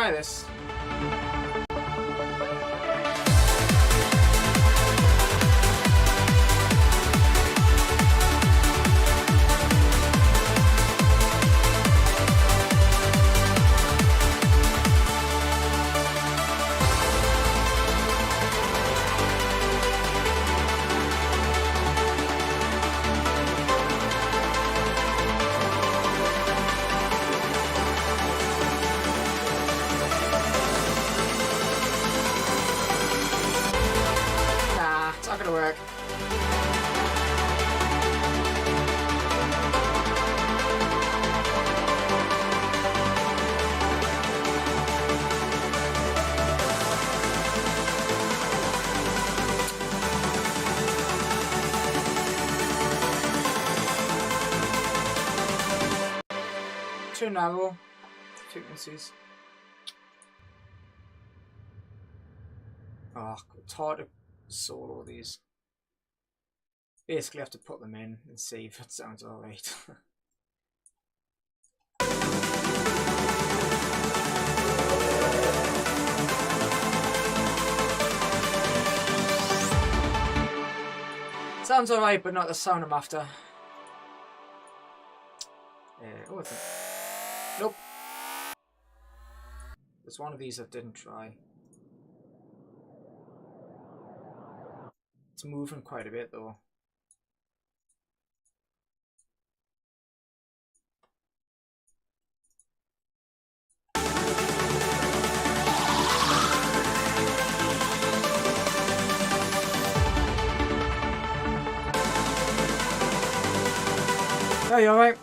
try this. Work. Too narrow frequencies. Oh, it's hard to solo these. Basically have to put them in and see if it sounds alright. Sounds alright, but not the sound I'm after. Oh, it's a... Nope. There's one of these I didn't try. It's moving quite a bit though. Oh, you alright?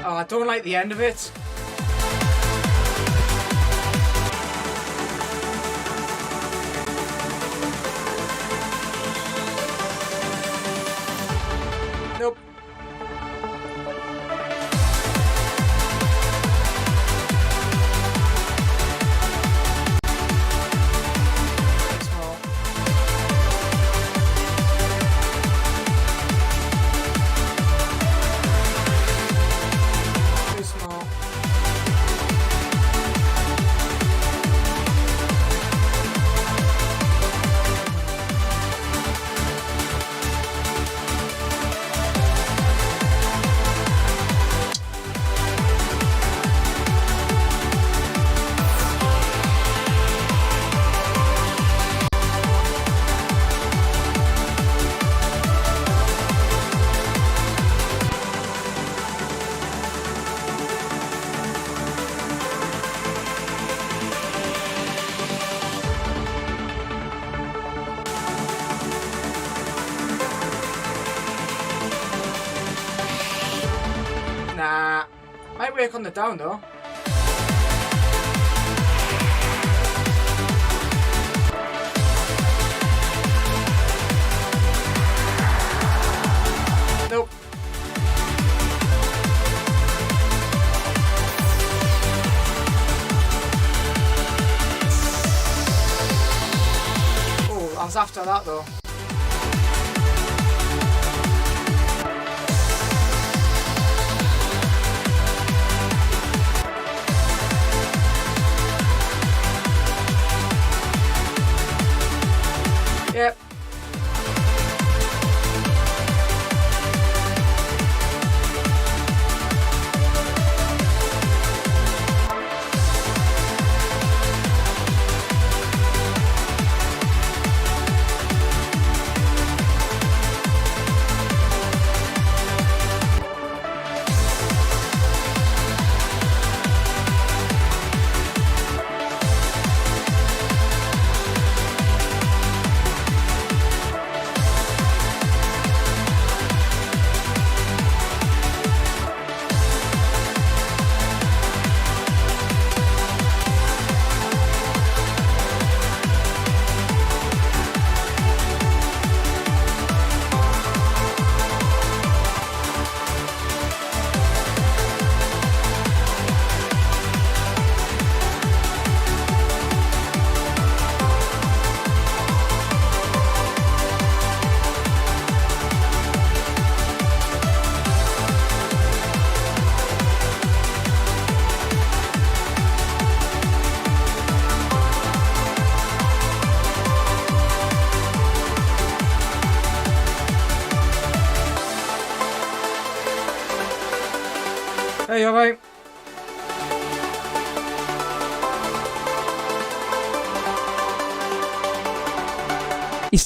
Oh, I don't like the end of it. Nope. Nah, might work on the down though. Nope. Oh, I was after that though. Yep. you alright?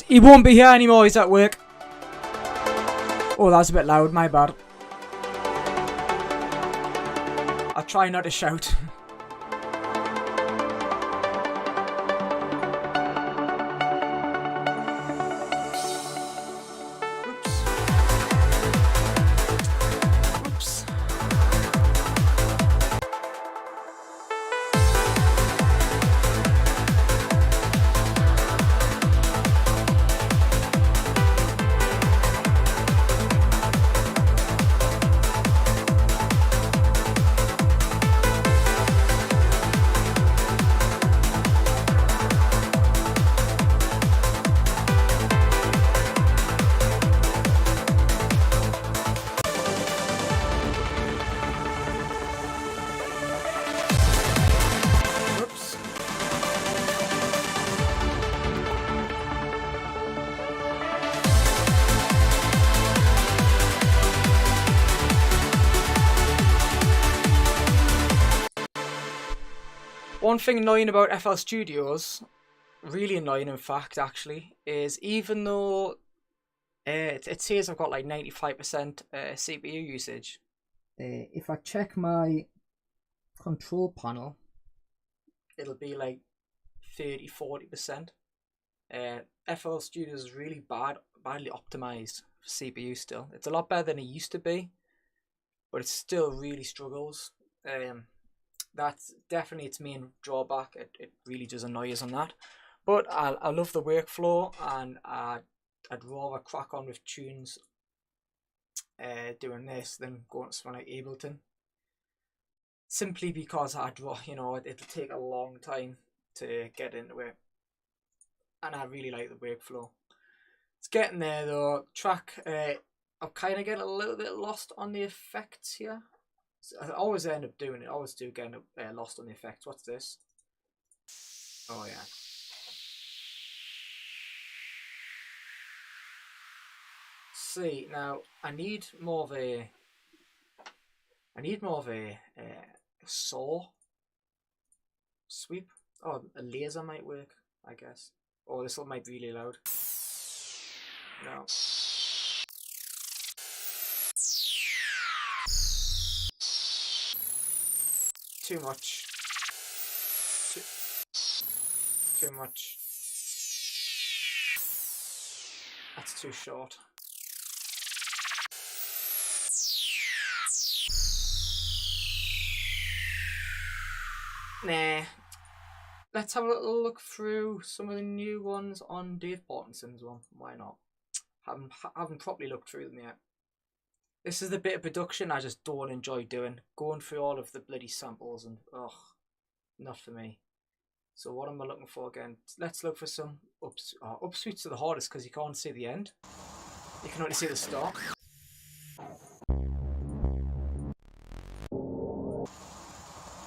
He won't be here anymore, he's at work. Oh, that was a bit loud, my bad. I'll try not to shout. One thing annoying about FL Studios, really annoying in fact actually, is even though it says I've got like 95% CPU usage, if I check my control panel, it'll be like 30-40%. FL Studios is really badly optimized for CPU still. It's a lot better than it used to be, but it still really struggles. That's definitely its main drawback. It really does annoy us on that. But I love the workflow, and I'd rather crack on with tunes doing this than going to something like Ableton. Simply because it'll take a long time to get into it. And I really like the workflow. It's getting there though. I'm kind of getting a little bit lost on the effects here. I always end up doing it. I always do get lost on the effects. What's this? Oh yeah. See, now I need more of a saw sweep. Oh, a laser might work, I guess. Oh, this might be really loud. No. Too much. Too much. That's too short. Nah. Let's have a little look through some of the new ones on Dave Bartonson's one. Why not? Haven't properly looked through them yet. This is the bit of production I just don't enjoy doing. Going through all of the bloody samples and not for me. So what am I looking for again? Let's look for some upsweeps are the hardest because you can't see the end. You can only see the start.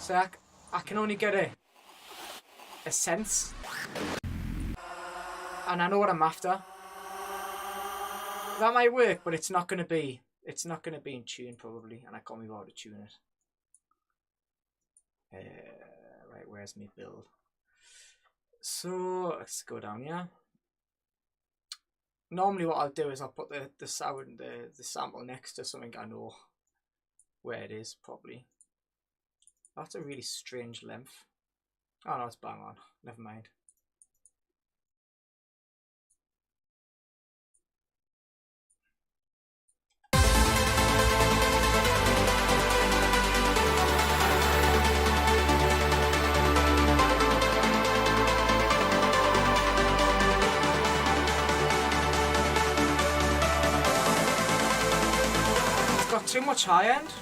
So I can only get a sense, and I know what I'm after. That might work, but it's not going to be in tune probably, and I can't be able to tune it. Right, where's my build? So let's go down here. Normally what I'll do is I'll put the sample next to something I know where it is properly. That's a really strange length. Oh no, it's bang on. Never mind. It's got too much high end.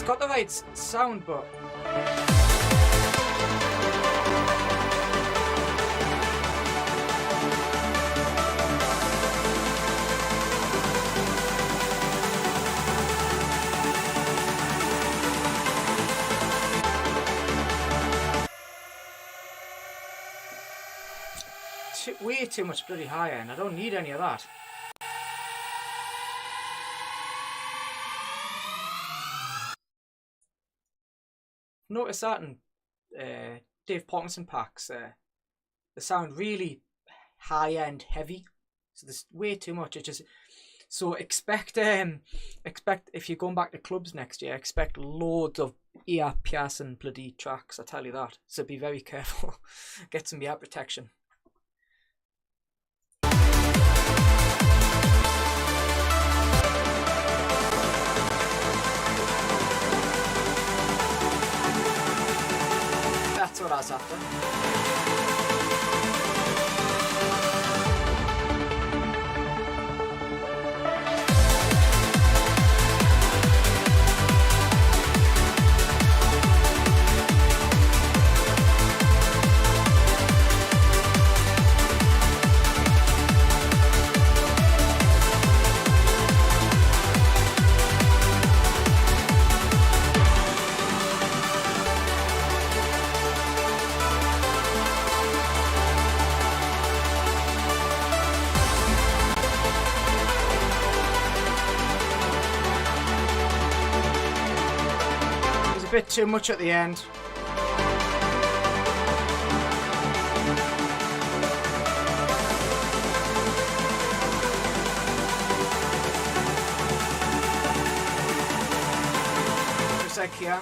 Got the right sound, but way too much bloody high end. I don't need any of that. Notice that in Dave Parkinson packs, they sound really high end heavy. So there's way too much. It just so expect if you're going back to clubs next year, expect loads of ear piercing bloody tracks. I tell you that. So be very careful. Get some ear protection. That's what I was after. A bit too much at the end. Just like here.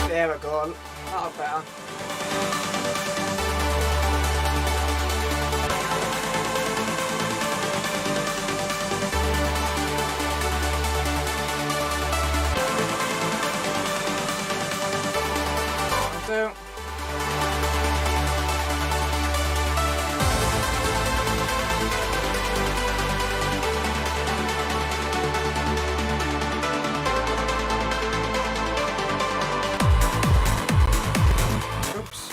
There we go. That'll better. So oops.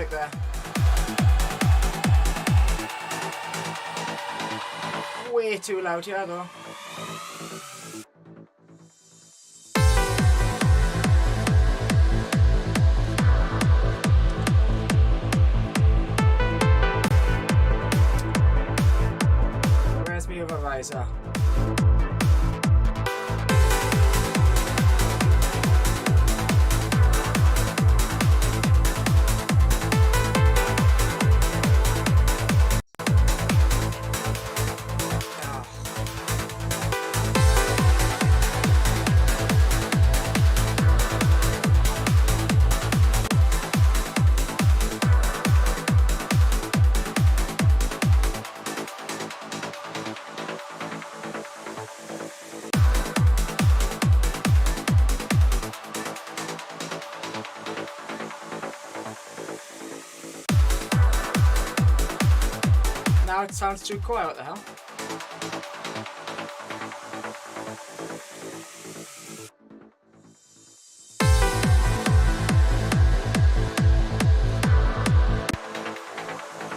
There. Way too loud here though. Where's my other riser? Now it sounds too quiet. What the hell?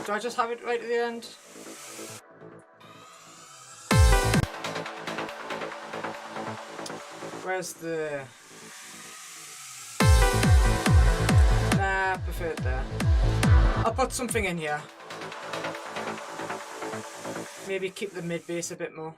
Do I just have it right at the end? Where's the... Nah, I prefer it there. I'll put something in here. Maybe keep the mid bass a bit more.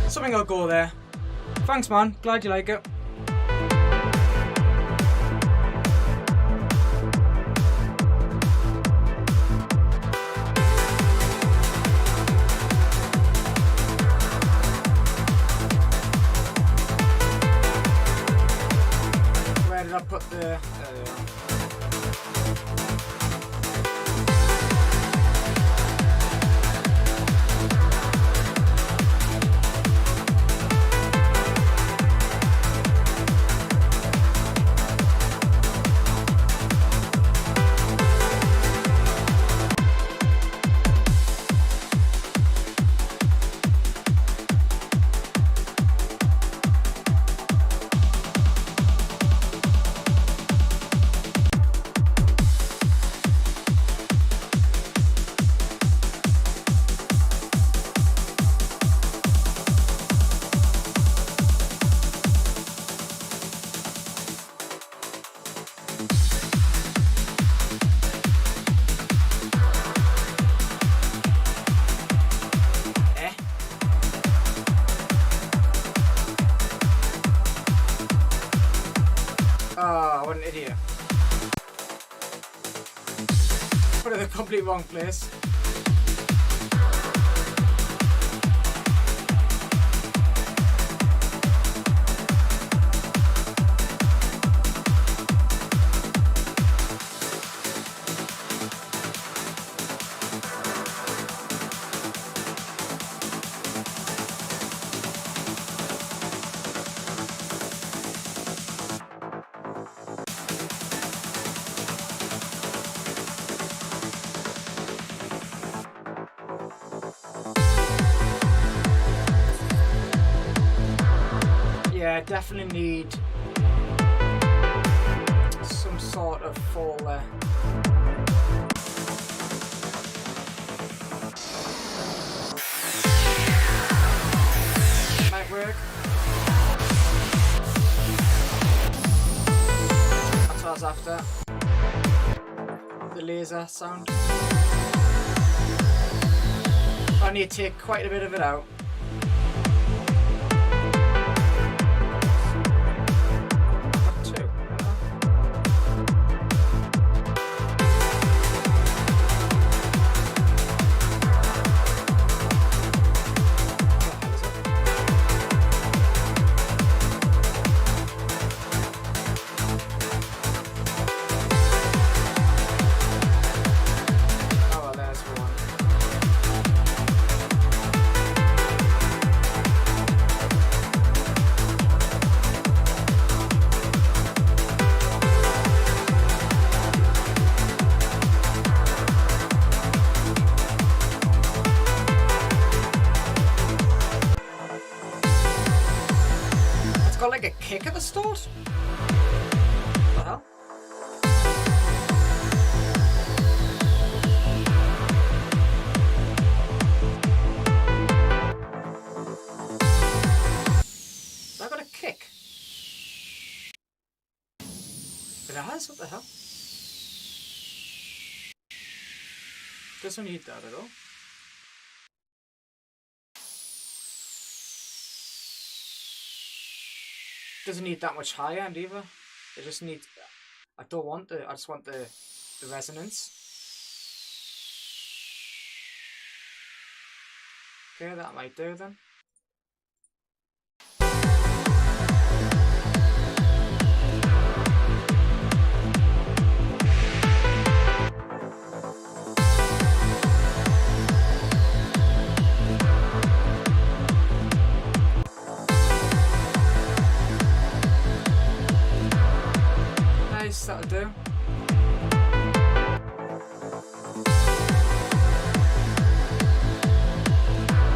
Something will go there. Thanks man, glad you like it. I put the... Oh, what an idiot. Put it in the complete wrong place. Yeah, definitely need some sort of fall there. Might work. That's what I was after. The laser sound. I need to take quite a bit of it out. Like a kick at the start? What the hell? I got a kick. But it has, what the hell? Doesn't need that at all. Doesn't need that much high end either. It just needs. I don't want the. I just want the resonance. Okay, that might do then. That'll do.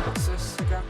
What's this again?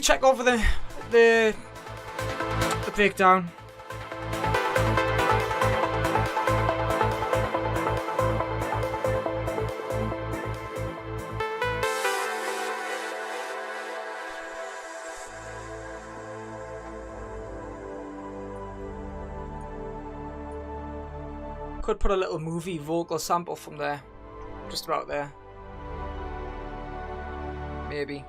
check over the breakdown. Could put a little movie vocal sample from there, just about there. Maybe.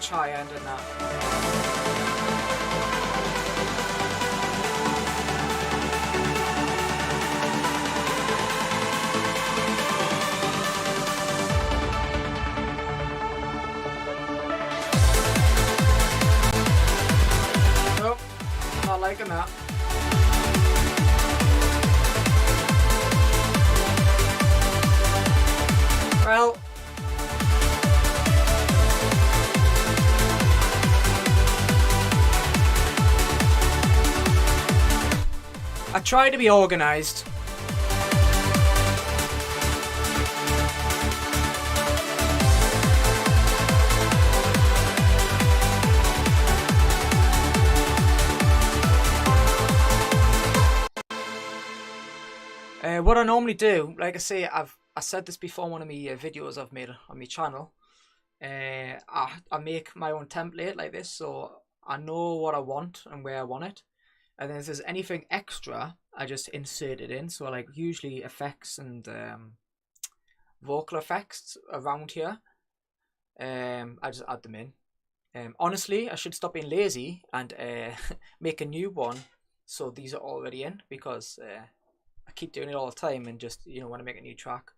High end in that. Nope, not liking that. Well, I try to be organised. What I normally do, like I say, I said this before in one of my videos I've made on my channel. I make my own template like this, so I know what I want and where I want it. And then if there's anything extra, I just insert it in. So like usually effects and vocal effects around here, I just add them in. Honestly, I should stop being lazy and make a new one so these are already in, because I keep doing it all the time and just, you know, want to make a new track.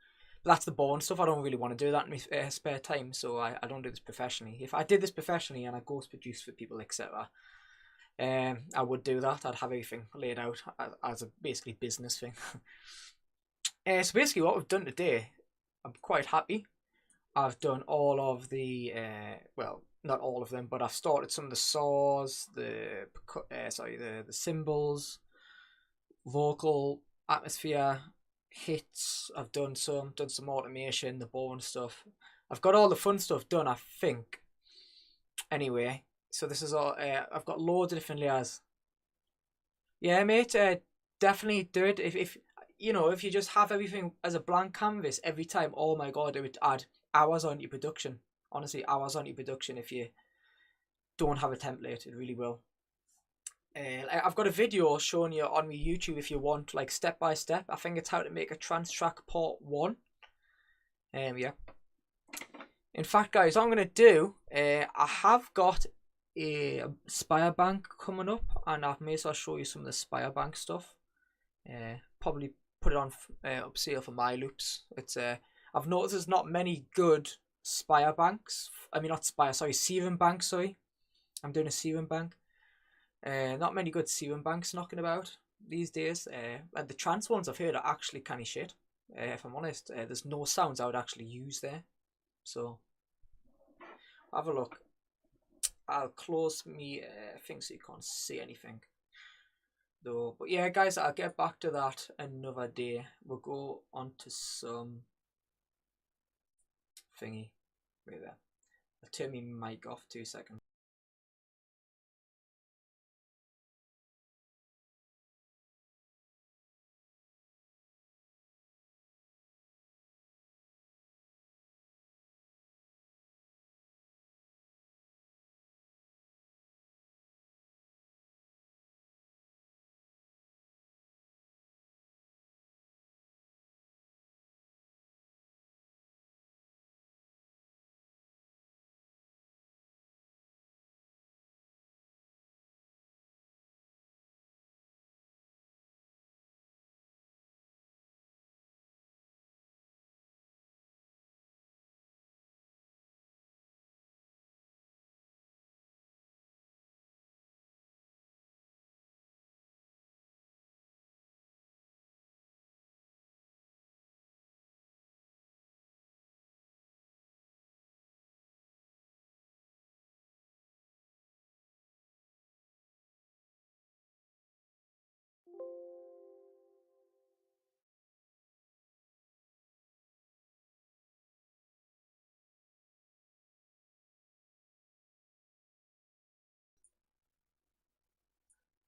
But that's the boring stuff. I don't really want to do that in my spare time, so I don't do this professionally. If I did this professionally and I ghost produce for people, etc., I would do that. I'd have everything laid out as a basically business thing. So basically what we've done today, I'm quite happy. I've done all of the, well, not all of them, but I've started some of the saws, the cymbals, vocal, atmosphere, hits. I've done some automation, the boring stuff. I've got all the fun stuff done, I think. Anyway. So this is all, I've got loads of different layers. Yeah, mate, definitely do it. If you know, if you just have everything as a blank canvas every time, oh my god, it would add hours on your production. Honestly, hours on your production if you don't have a template. It really will. I've got a video showing you on my YouTube if you want, like step by step. I think it's how to make a trance track part 1. Yeah. In fact, guys, what I'm gonna do, I have got a Spire Bank coming up, and I may as well show you some of the Spire Bank stuff. Probably put it on up sale for my loops. It's I've noticed there's not many good Spire Banks. I mean, not Spire, sorry, Serum Bank. Sorry, I'm doing a Serum Bank. Not many good Serum Banks knocking about these days. And the trance ones I've heard are actually kind of shit. If I'm honest, there's no sounds I would actually use there. So have a look. I'll close me thing so you can't see anything. though. But yeah, guys, I'll get back to that another day. We'll go on to some thingy. Right there. I'll turn my mic off 2 seconds.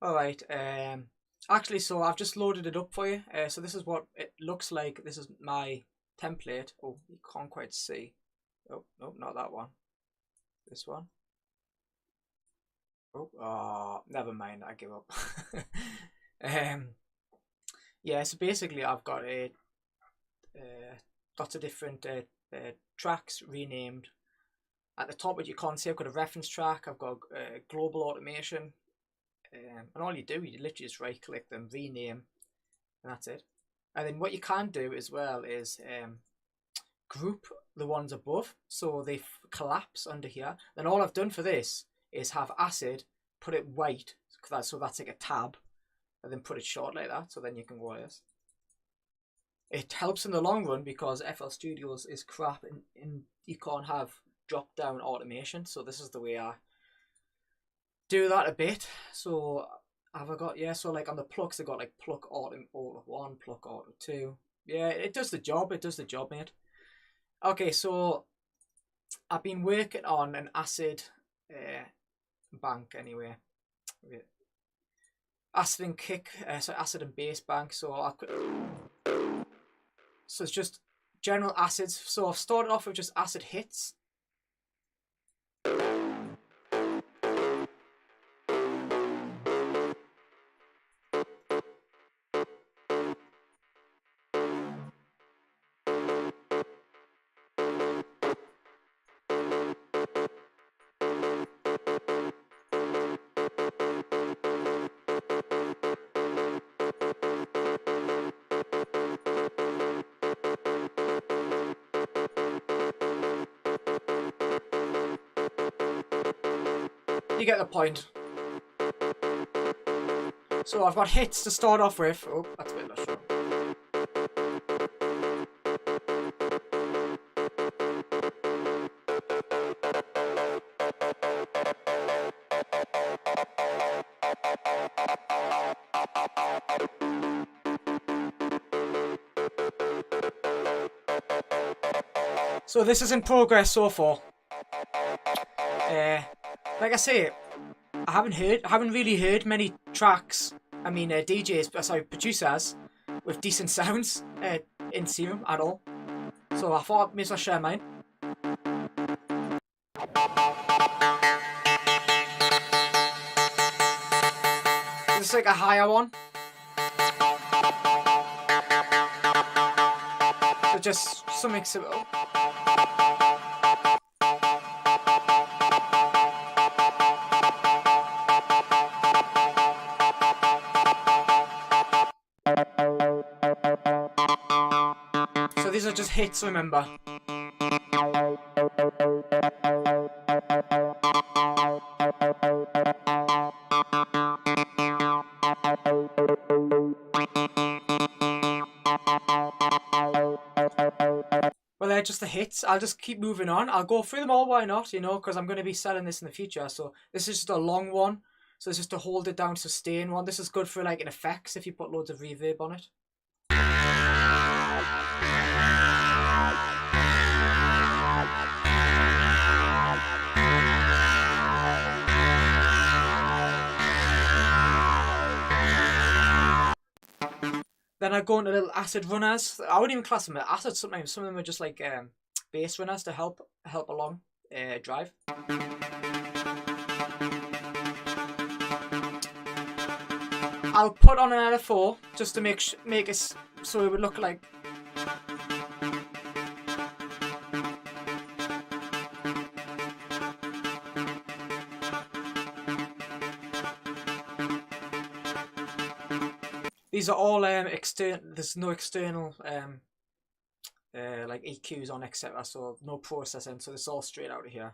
Alright, actually, so I've just loaded it up for you. So this is what it looks like. This is my template. Oh, you can't quite see. Oh, no, not that one. This one. Oh, never mind. I give up. um, yeah. So basically, I've got lots of different tracks renamed. At the top, what you can't see, I've got a reference track. I've got global automation, and all you do, you literally just right click them, rename, and that's it. And then what you can do as well is group the ones above so they collapse under here. Then all I've done for this is have acid, put it white, so that's like a tab, and then put it short like that, so then you can go like this. It helps in the long run because FL Studios is crap and you can't have drop down automation, so this is the way I do that a bit. So have I got, yeah, so like on the plucks I got like pluck auto 1, pluck auto 2. Yeah, it does the job, mate. Okay, so I've been working on an acid bank anyway. Acid and kick, so acid and base bank. So it's just general acids. So I've started off with just acid hits. You get the point. So I've got hits to start off with. Oh, that's a bit less strong. So this is in progress so far. Like I say, I haven't really heard many tracks. I mean, producers with decent sounds in Serum at all. So I thought I may as well share mine. This is like a higher one. So just something simple. So these are just hits, remember. Well, they're just the hits. I'll just keep moving on. I'll go through them all, why not? You know, because I'm going to be selling this in the future. So this is just a long one. So it's just to hold it down, sustain one. This is good for like in effects if you put loads of reverb on it. Then I go into little acid runners. I wouldn't even class them as acid sometimes. Some of them are just like bass runners to help along drive. I'll put on an LFO just to make it so it would look like. These are all external. There's no external like EQs on, etc. So no processing. So it's all straight out of here.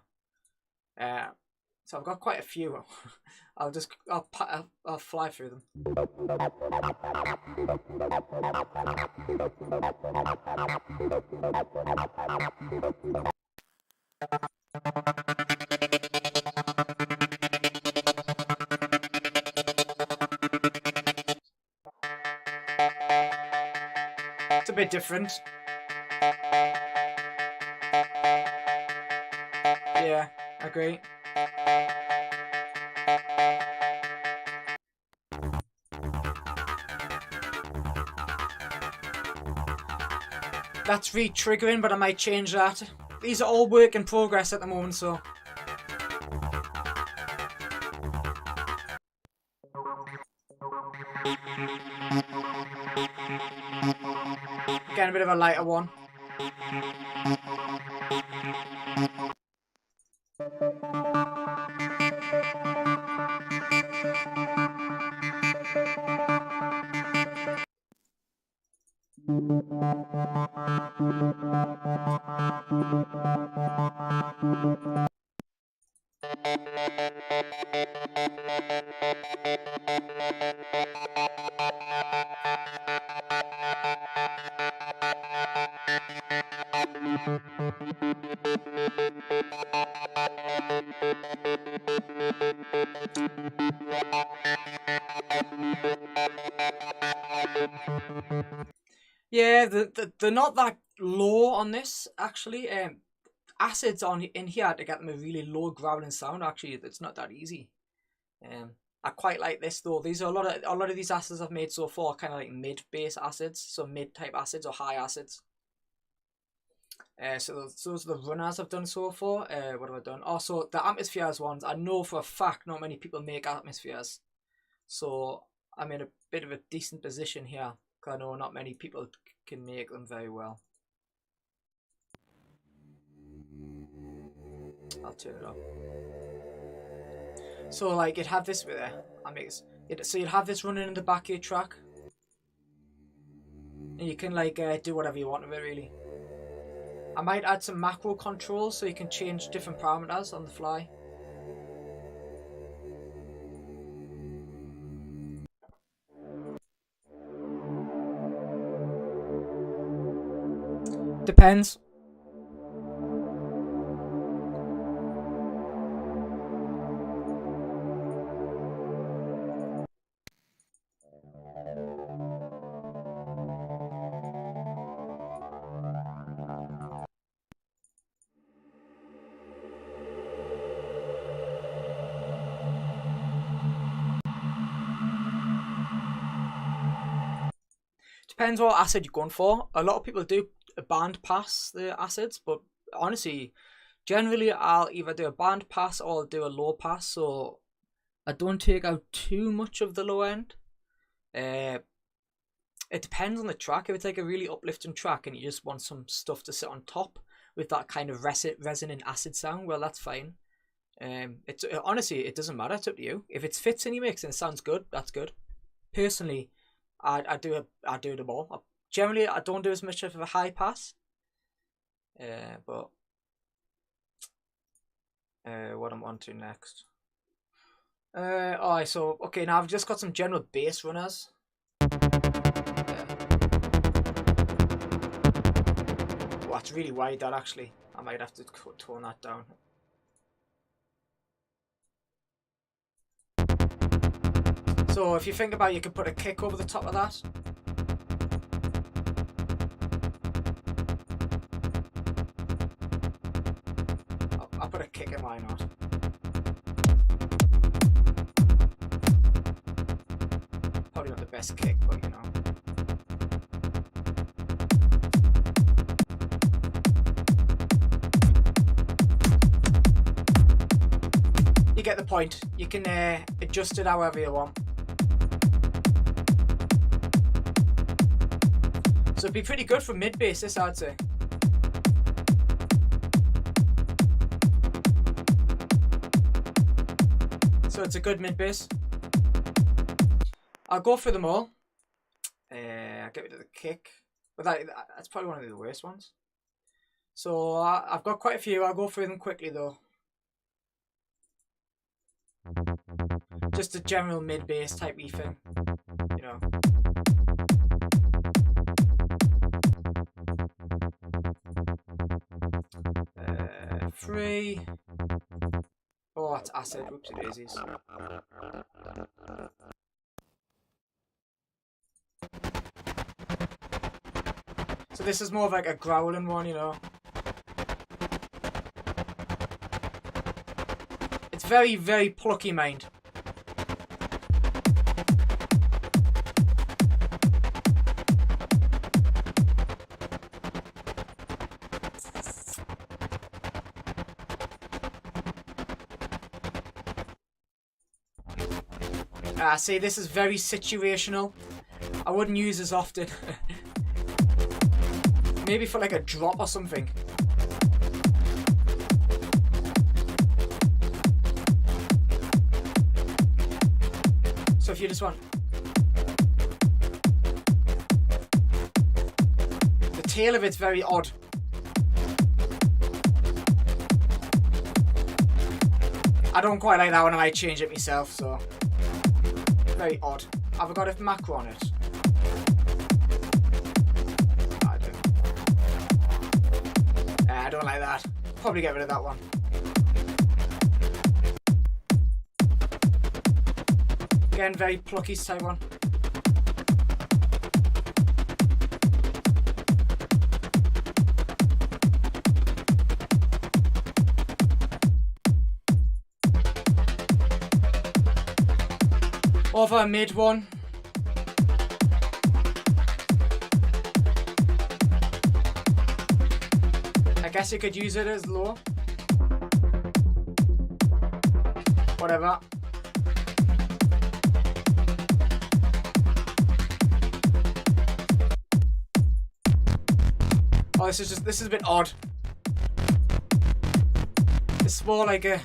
So I've got quite a few. I'll fly through them. It's a bit different. Yeah, I agree. That's re-triggering, but I might change that. These are all work in progress at the moment, so. Again, a bit of a lighter one. Yeah, they're not that low on this actually. Acids on in here to get them a really low growling sound. Actually, it's not that easy. I quite like this though. These are a lot of these acids I've made so far, kind of like mid bass acids, so mid type acids or high acids. So those are the runners I've done so far. What have I done? Also, the atmospheres ones. I know for a fact not many people make atmospheres, so I'm in a bit of a decent position here. Cause I know not many people can make them very well. I'll turn it up. So like you'd have this with it. So you'd have this running in the back of your track, and you can like do whatever you want with it really. I might add some macro controls so you can change different parameters on the fly. Depends. Depends what acid you're going for. A lot of people do a band pass the acids, but honestly, generally I'll either do a band pass or I'll do a low pass, so I don't take out too much of the low end. It depends on the track. If it's like a really uplifting track and you just want some stuff to sit on top with that kind of resonant acid sound, well, that's fine. It's honestly, it doesn't matter. It's up to you. If it fits in your mix and it sounds good, that's good. Personally, I do them all. Generally, I don't do as much of a high pass. But what I'm on to next. Alright, so okay, now I've just got some general bass runners. Well, it's really wide that actually. I might have to tone that down. So if you think about it, you could put a kick over the top of that. I'll put a kick in, why not? Probably not the best kick, but you know. You get the point. You can adjust it however you want. So it'd be pretty good for mid bass, this I'd say. So it's a good mid bass. I'll go through them all. I'll get rid of the kick, but that's probably one of the worst ones. So I've got quite a few. I'll go through them quickly though. Just a general mid bass type E thing, you know. Three. Oh, it's acid. Whoopsie daisies. So this is more of like a growling one, you know. It's very, very plucky, mind. See, this is very situational. I wouldn't use as often. Maybe for like a drop or something. So if you just want... The tail of it's very odd. I don't quite like that one, I might change it myself, so... Very odd. Have I got a macro on it? I don't. I don't like that. Probably get rid of that one. Again, very plucky type one. Over a mid one. I guess you could use it as low. Whatever. Oh, this is a bit odd. It's more like a...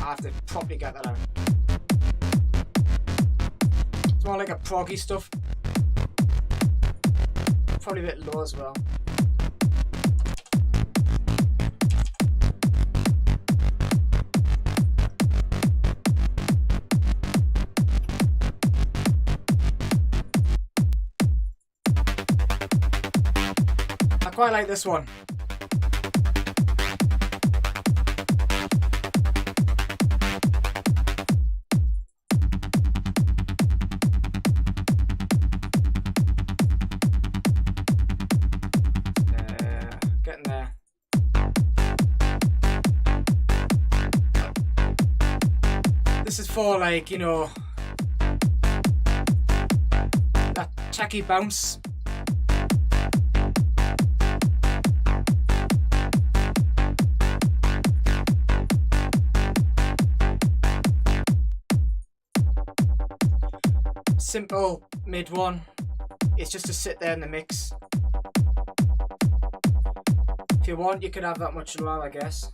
I have to properly get that out. It's more like a proggy stuff. Probably a bit low as well. I quite like this one. For like, you know, that tacky bounce. Simple mid one. It's just to sit there in the mix. If you want, you could have that much lower, I guess.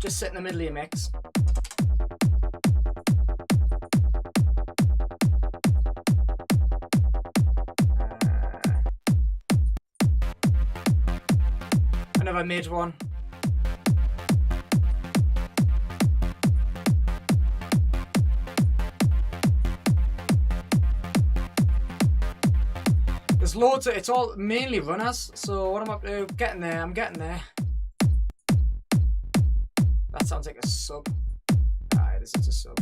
Just sit in the middle of your mix. Another mid one. There's loads of, it's all mainly runners, so what am I up to? Getting there, I'm getting there. That sounds like a sub. Ah, it is, it's a sub.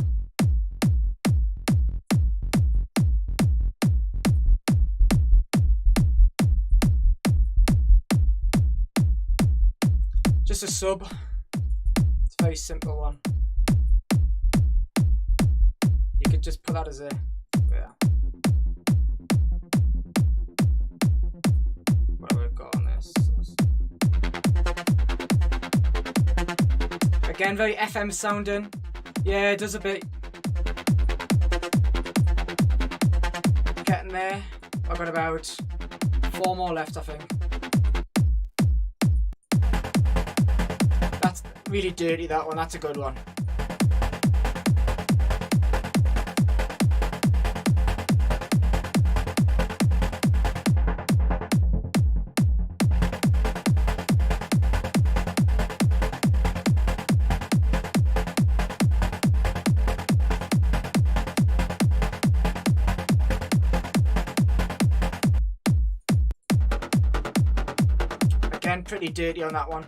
Just a sub. It's a very simple one. You could just put that as a, yeah. What have I got on this? Again, very FM sounding. Yeah, it does a bit. Getting there. I've got about 4 more left, I think. That's really dirty, that one. That's a good one. Again, pretty dirty on that one.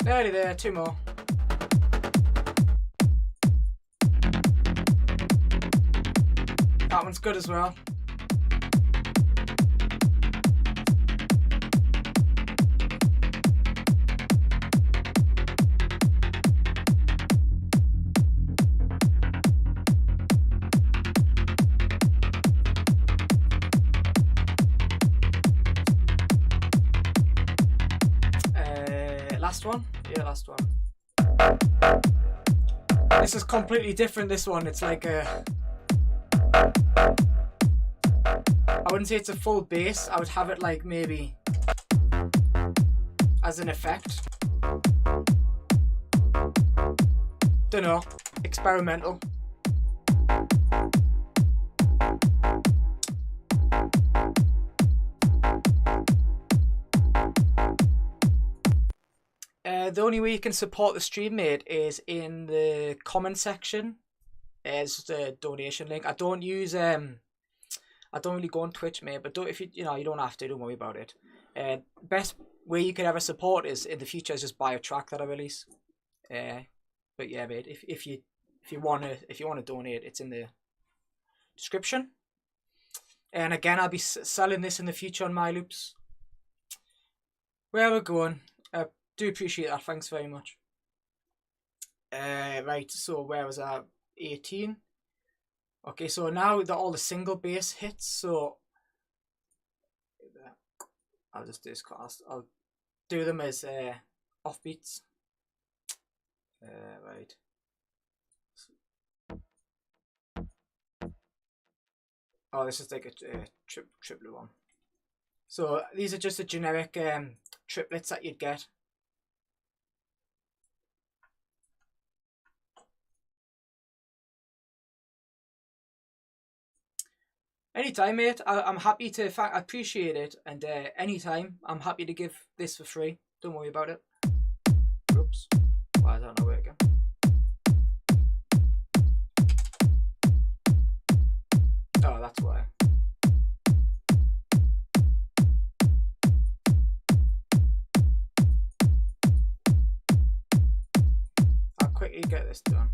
Nearly there, 2 more. That one's good as well. Last one? Yeah, last one. This is completely different, this one. It's like a... I wouldn't say it's a full bass. I would have it like maybe as an effect. Don't know. Experimental. The only way you can support the stream, mate, is in the comment section. There's the donation link. I don't use I don't really go on Twitch, mate, but if you you don't have to. Don't worry about it. Best way you could ever support is in the future is just buy a track that I release. But yeah, mate, if you wanna donate, it's in the description. And again, I'll be selling this in the future on my loops. Where we're going. Do appreciate that, thanks very much. Right, so where was that? 18. Okay, so now that all the single bass hits, so I'll just do this. I'll do them as offbeats. Right. Oh, this is like a triplet one. So these are just the generic triplets that you'd get. Anytime, mate. I'm happy to. I appreciate it, and anytime I'm happy to give this for free. Don't worry about it. Oops. Why is that not working? Oh, that's why. I'll quickly get this done.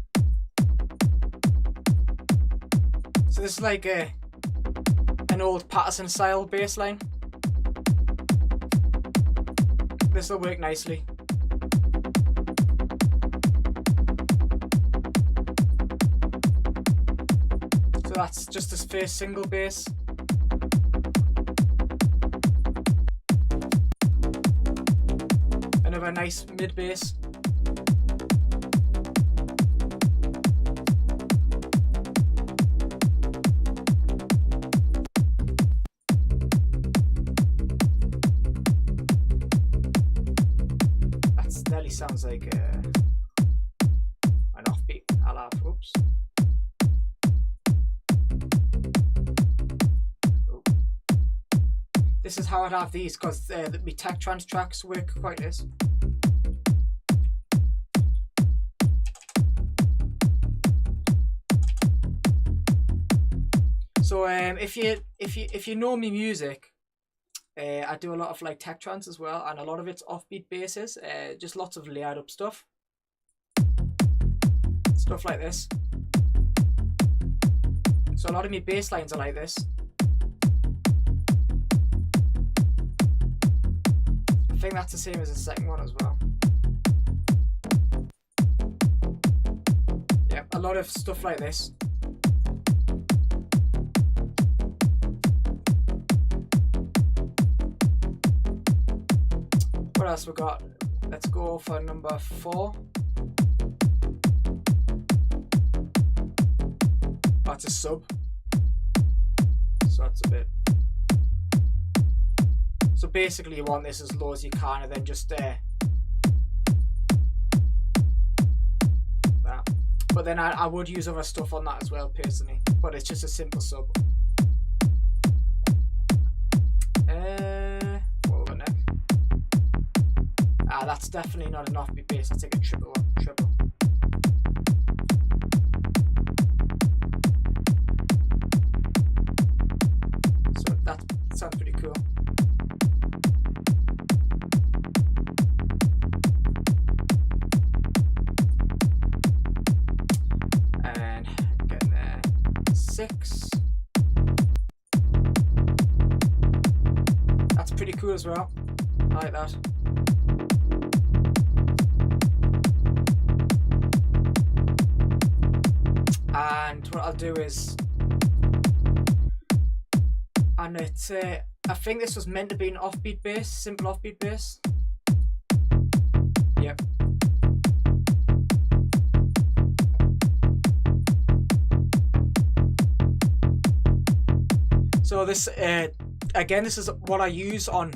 So this is like an old Patterson style bass line. This will work nicely. So that's just this first single bass. Another nice mid bass. Sounds like an offbeat. I'll have, oops. Oh. This is how I'd have these because my tech trans tracks work quite nice. So if you know me music, I do a lot of like tech trance as well, and a lot of it's offbeat basses, just lots of layered up stuff like this. So a lot of my bass lines are like this. I think that's the same as the second one as well. Yeah, a lot of stuff like this. What else we got? Let's go for number 4. That's a sub. So that's a bit. So basically you want this as low as you can, and then just that. But then I would use other stuff on that as well personally, but it's just a simple sub. What over next? That's definitely not an offbeat bass. Let's take a triple one. Triple. So that sounds pretty cool. And getting there. 6. That's pretty cool as well. I like that. And what I'll do is, and it's I think this was meant to be an offbeat bass, simple offbeat bass. Yep. So this again, this is what I use on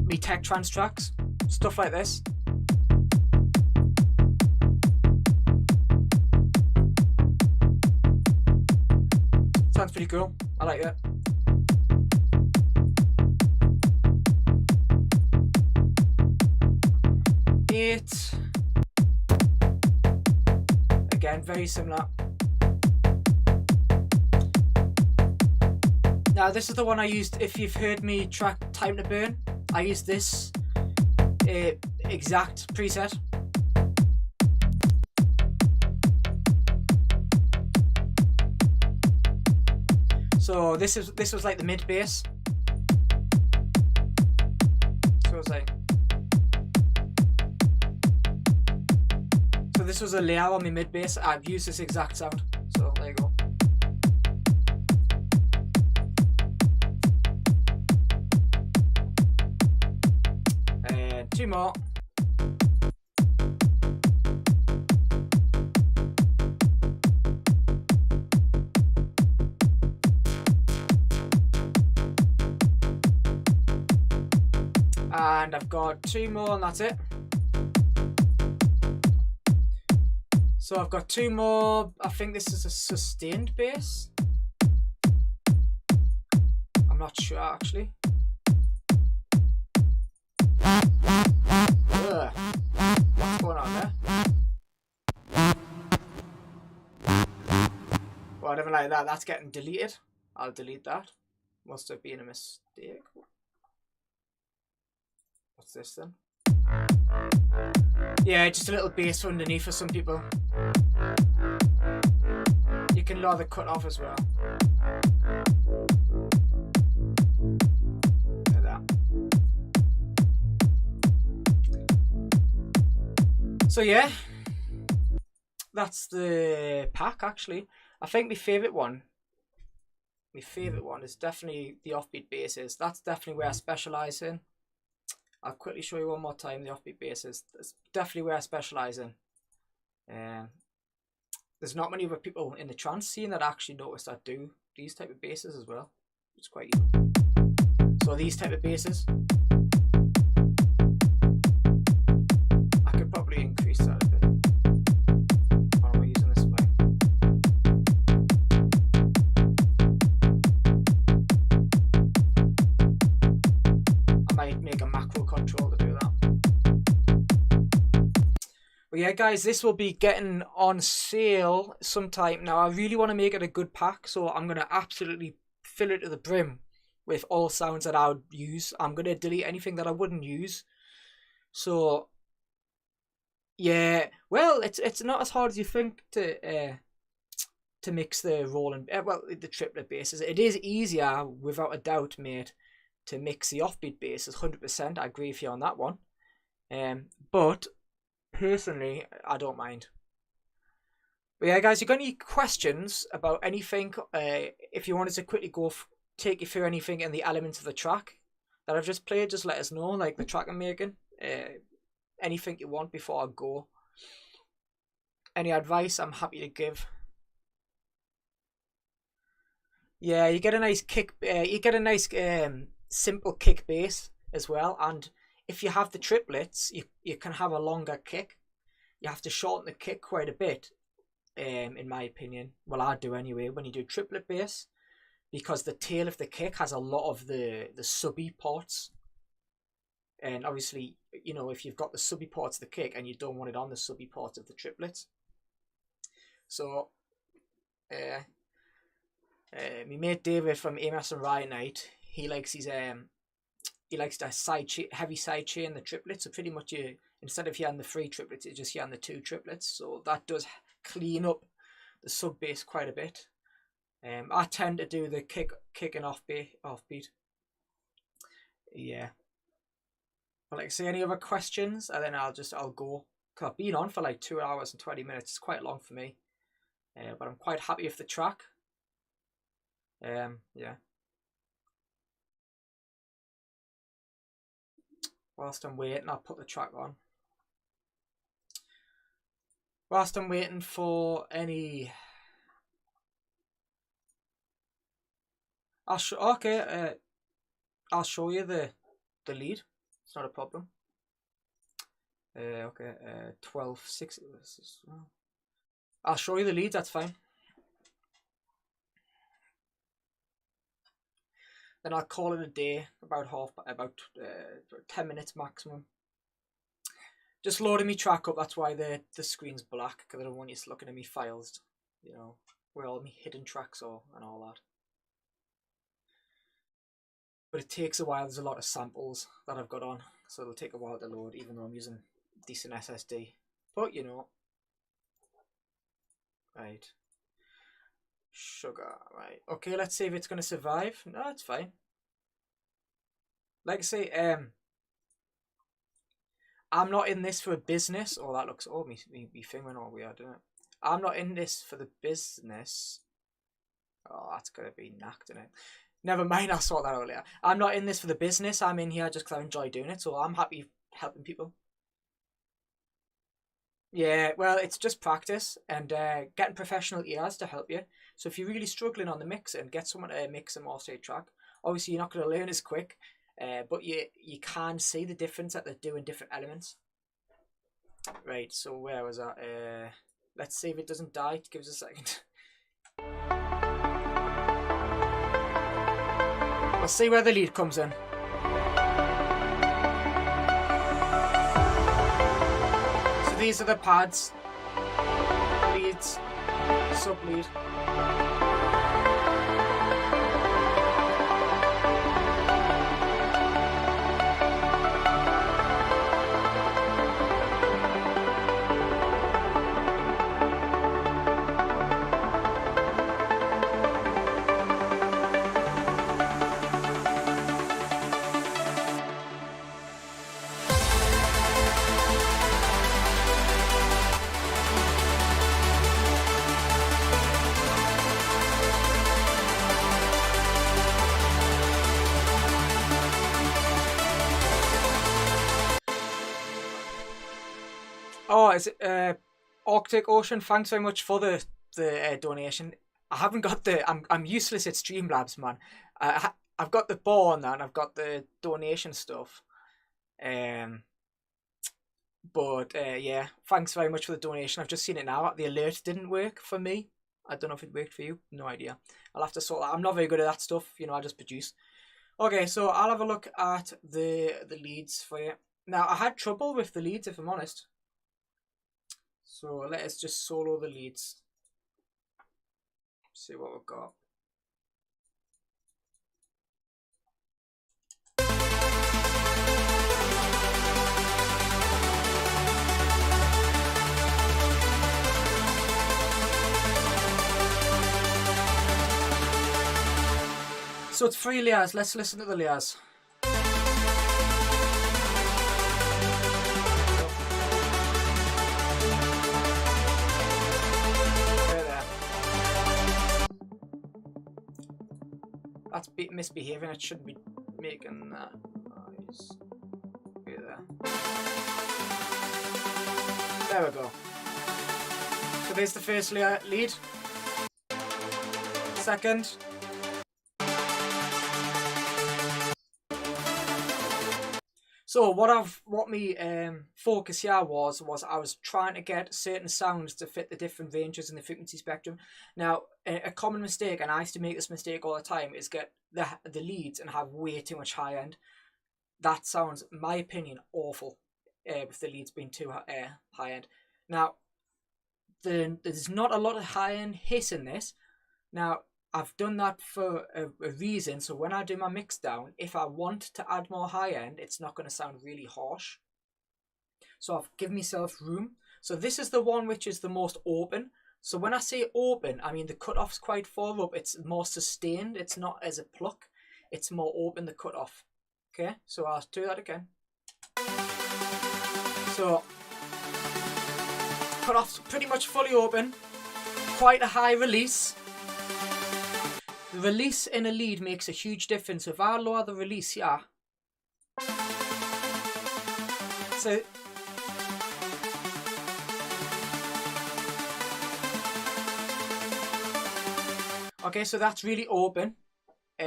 me tech trance tracks, stuff like this. Sounds pretty cool. I like that. Eight. Again, very similar. Now this is the one I used. If you've heard me track Time to Burn, I used this exact preset. So this was like the mid bass. So it's like, so this was a layer on my mid bass. I've used this exact sound. So there you go. And 2 more. And I've got 2 more and that's it. So I've got 2 more. I think this is a sustained bass. I'm not sure actually. Ugh. What's going on there? Well, I never like that. That's getting deleted. I'll delete that. Must have been a mistake. What's this then? Yeah, just a little bass underneath for some people. You can lower the cut off as well. Like that. So yeah, that's the pack actually. I think my favourite one is definitely the offbeat basses. That's definitely where I specialise in. I'll quickly show you one more time the offbeat basses. That's definitely where I specialise in. There's not many other people in the trance scene that actually notice that do these type of basses as well. It's quite easy. So these type of basses, I could probably increase that a bit. What am I using this way? I might make a macro control to do that. But yeah guys, this will be getting on sale sometime. Now I really want to make it a good pack, so I'm going to absolutely fill it to the brim with all sounds that I would use. I'm going to delete anything that I wouldn't use. So yeah, well, it's not as hard as you think to mix the rolling, well, the triplet basses. It is easier, without a doubt, mate, to mix the offbeat basses. 100%, I agree with you on that one. But personally, I don't mind. But yeah, guys, you got any questions about anything? If you wanted to quickly take you through anything in the elements of the track that I've just played, just let us know, like the track I'm making. Anything you want before I go. Any advice I'm happy to give. Yeah, you get a nice kick. You get a nice simple kick bass as well, and if you have the triplets, you can have a longer kick. You have to shorten the kick quite a bit, in my opinion. Well, I do anyway. When you do triplet bass, because the tail of the kick has a lot of the subby parts, and obviously, you know, if you've got the subby parts of the kick and you don't want it on the subby parts of the triplets, so my mate David from Amos and Ryan Knight, he likes his he likes the heavy side chain, the triplets. So pretty much you, instead of hearing the 3 triplets, you just hearing the 2 triplets. So that does clean up the sub bass quite a bit. I tend to do the kick and offbeat. Yeah. But like I say, any other questions, and then I'll go. Cause I've been on for like 2 hours and 20 minutes. It's quite long for me. But I'm quite happy with the track. Yeah. Whilst I'm waiting, I'll put the track on. Whilst I'm waiting for any, I'll show you the lead. It's not a problem. Okay, 12.6. I'll show you the lead. That's fine. Then I'll call it a day. About 10 minutes maximum. Just loading me track up. That's why the screen's black, because I don't want you looking at me files. You know, where all my hidden tracks are and all that. But it takes a while. There's a lot of samples that I've got on, so it'll take a while to load, even though I'm using decent SSD. But you know, right. Sugar, right. Okay, let's see if it's gonna survive. No, it's fine. Like I say, I'm not in this for a business. Oh, that looks, me thing went all weird, didn't it? I'm not in this for the business. Oh, that's gonna be knacked, isn't it? Never mind, I'll sort that out later. I'm not in this for the business. I'm in here just because I enjoy doing it, so I'm happy helping people. Yeah, well, it's just practice and getting professional ears to help you. So if you're really struggling on the mix and get someone to mix a mastered track, obviously you're not going to learn as quick, but you can see the difference that they're doing different elements. Right, so where was that? Let's see if it doesn't die. Give us a second. We'll see where the lead comes in. So these are the pads, leads, sub lead. Oh, is it Arctic Ocean? Thanks very much for the donation. I haven't got the. I'm useless at Streamlabs, man. I've got the bar on that, and I've got the donation stuff. But yeah, thanks very much for the donation. I've just seen it now. The alert didn't work for me. I don't know if it worked for you. No idea. I'll have to sort that. I'm not very good at that stuff. You know, I just produce. Okay, so I'll have a look at the leads for you. Now, I had trouble with the leads, if I'm honest. So let us just solo the leads. See what we've got. So it's 3 layers. Let's listen to the layers. That's misbehaving. It shouldn't be making that noise. Right there. There we go. So there's the first lead. Second. So what me focus here was I was trying to get certain sounds to fit the different ranges in the frequency spectrum. Now, a common mistake, and I used to make this mistake all the time, is get the leads and have way too much high end. That sounds, in my opinion, awful with the leads being too high end. Now, there's not a lot of high end hiss in this. Now, I've done that for a reason. So when I do my mix down, if I want to add more high end, it's not going to sound really harsh. So I've given myself room. So this is the one which is the most open. So when I say open, I mean the cutoff's quite far up. It's more sustained. It's not as a pluck. It's more open, the cutoff. Okay, so I'll do that again. So cutoff's pretty much fully open. Quite a high release. The release in a lead makes a huge difference. If I lower the release here, so okay, so that's really open,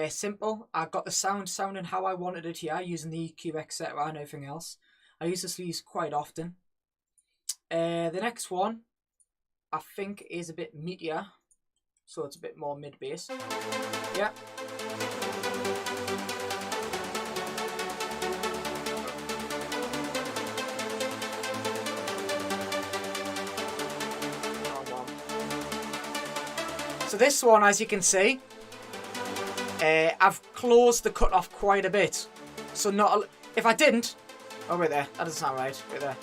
simple. I got the sounding how I wanted it here, using the EQ, etc. and everything else. I use this lead quite often. The next one, I think, is a bit meatier. So it's a bit more mid-bass. Yeah. So this one, as you can see, I've closed the cutoff quite a bit. So if I didn't, oh wait there, that doesn't sound right. Wait there.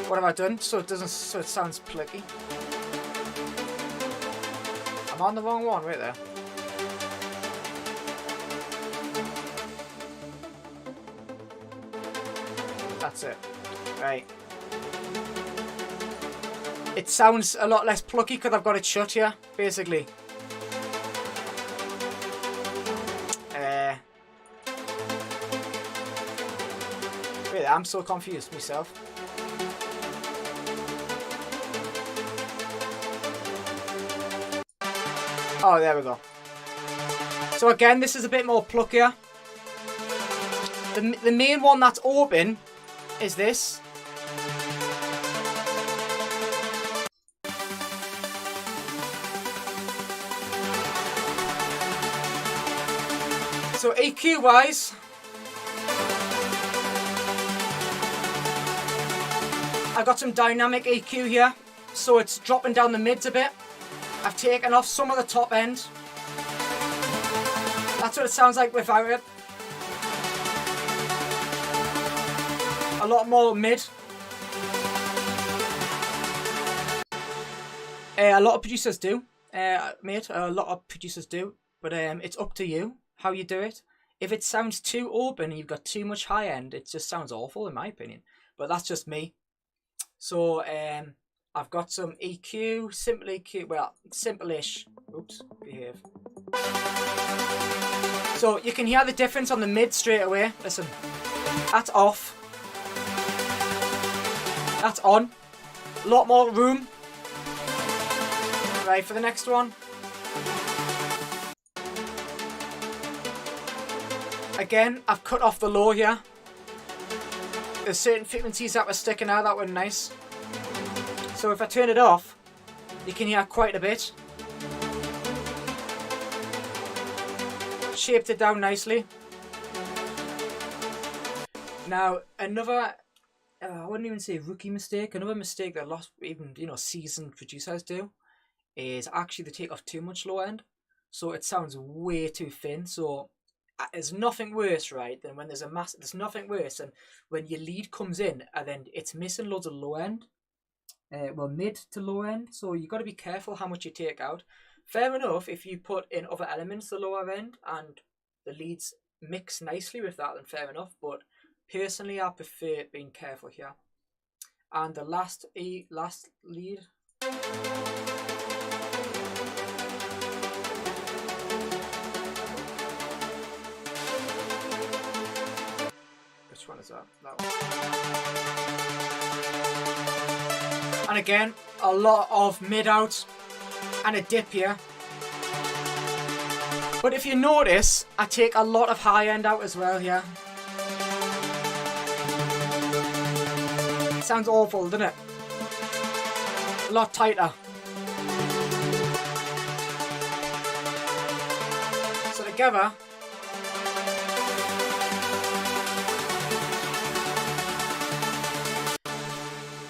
What have I done? So it sounds plicky. I'm on the wrong one, right there. That's it. Right. It sounds a lot less plucky because I've got it shut here, basically. Wait, I'm so confused myself. Oh, there we go. So again, this is a bit more pluckier. The main one that's open is this. So EQ wise, I got some dynamic EQ here. So it's dropping down the mids a bit. I've taken off some of the top end. That's what it sounds like without it. A lot more mid. A lot of producers do, mate. A lot of producers do. But it's up to you how you do it. If it sounds too open and you've got too much high end, it just sounds awful in my opinion. But that's just me. So I've got some EQ, simple EQ, well, simple-ish. Oops, behave. So you can hear the difference on the mid straight away. Listen, that's off. That's on. A lot more room. Right, for the next one. Again, I've cut off the low here. There's certain frequencies that were sticking out that were nice. So if I turn it off, you can hear quite a bit. Shaped it down nicely. Now, another, I wouldn't even say rookie mistake, another mistake that even seasoned producers do, is actually they take off too much low end. So it sounds way too thin. So there's nothing worse, right, than when there's nothing worse than when your lead comes in and then it's missing loads of low end. Well, mid to low end. So you got to be careful how much you take out. Fair enough, if you put in other elements the lower end and the leads mix nicely with that, then fair enough. But personally, I prefer being careful here. And the last lead. Which one is that? That one. And again, a lot of mid out and a dip here. But if you notice, I take a lot of high end out as well here. Sounds awful, doesn't it? A lot tighter. So together,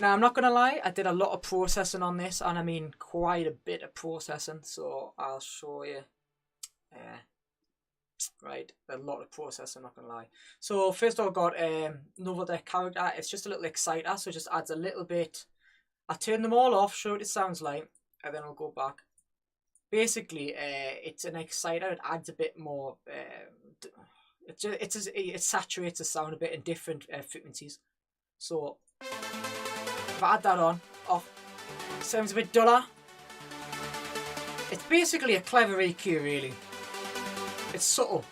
now I'm not gonna lie, I did a lot of processing on this, and I mean quite a bit of processing, so I'll show you. Right, a lot of processing, not gonna lie. So first of all, I've got Novel Deck character. It's just a little exciter, so it just adds a little bit. I turn them all off, show what it sounds like, and then I'll go back. Basically, it's an exciter. It adds a bit more. It saturates the sound a bit in different frequencies. So if I add that on, off, sounds a bit duller. It's basically a clever EQ, really. It's subtle.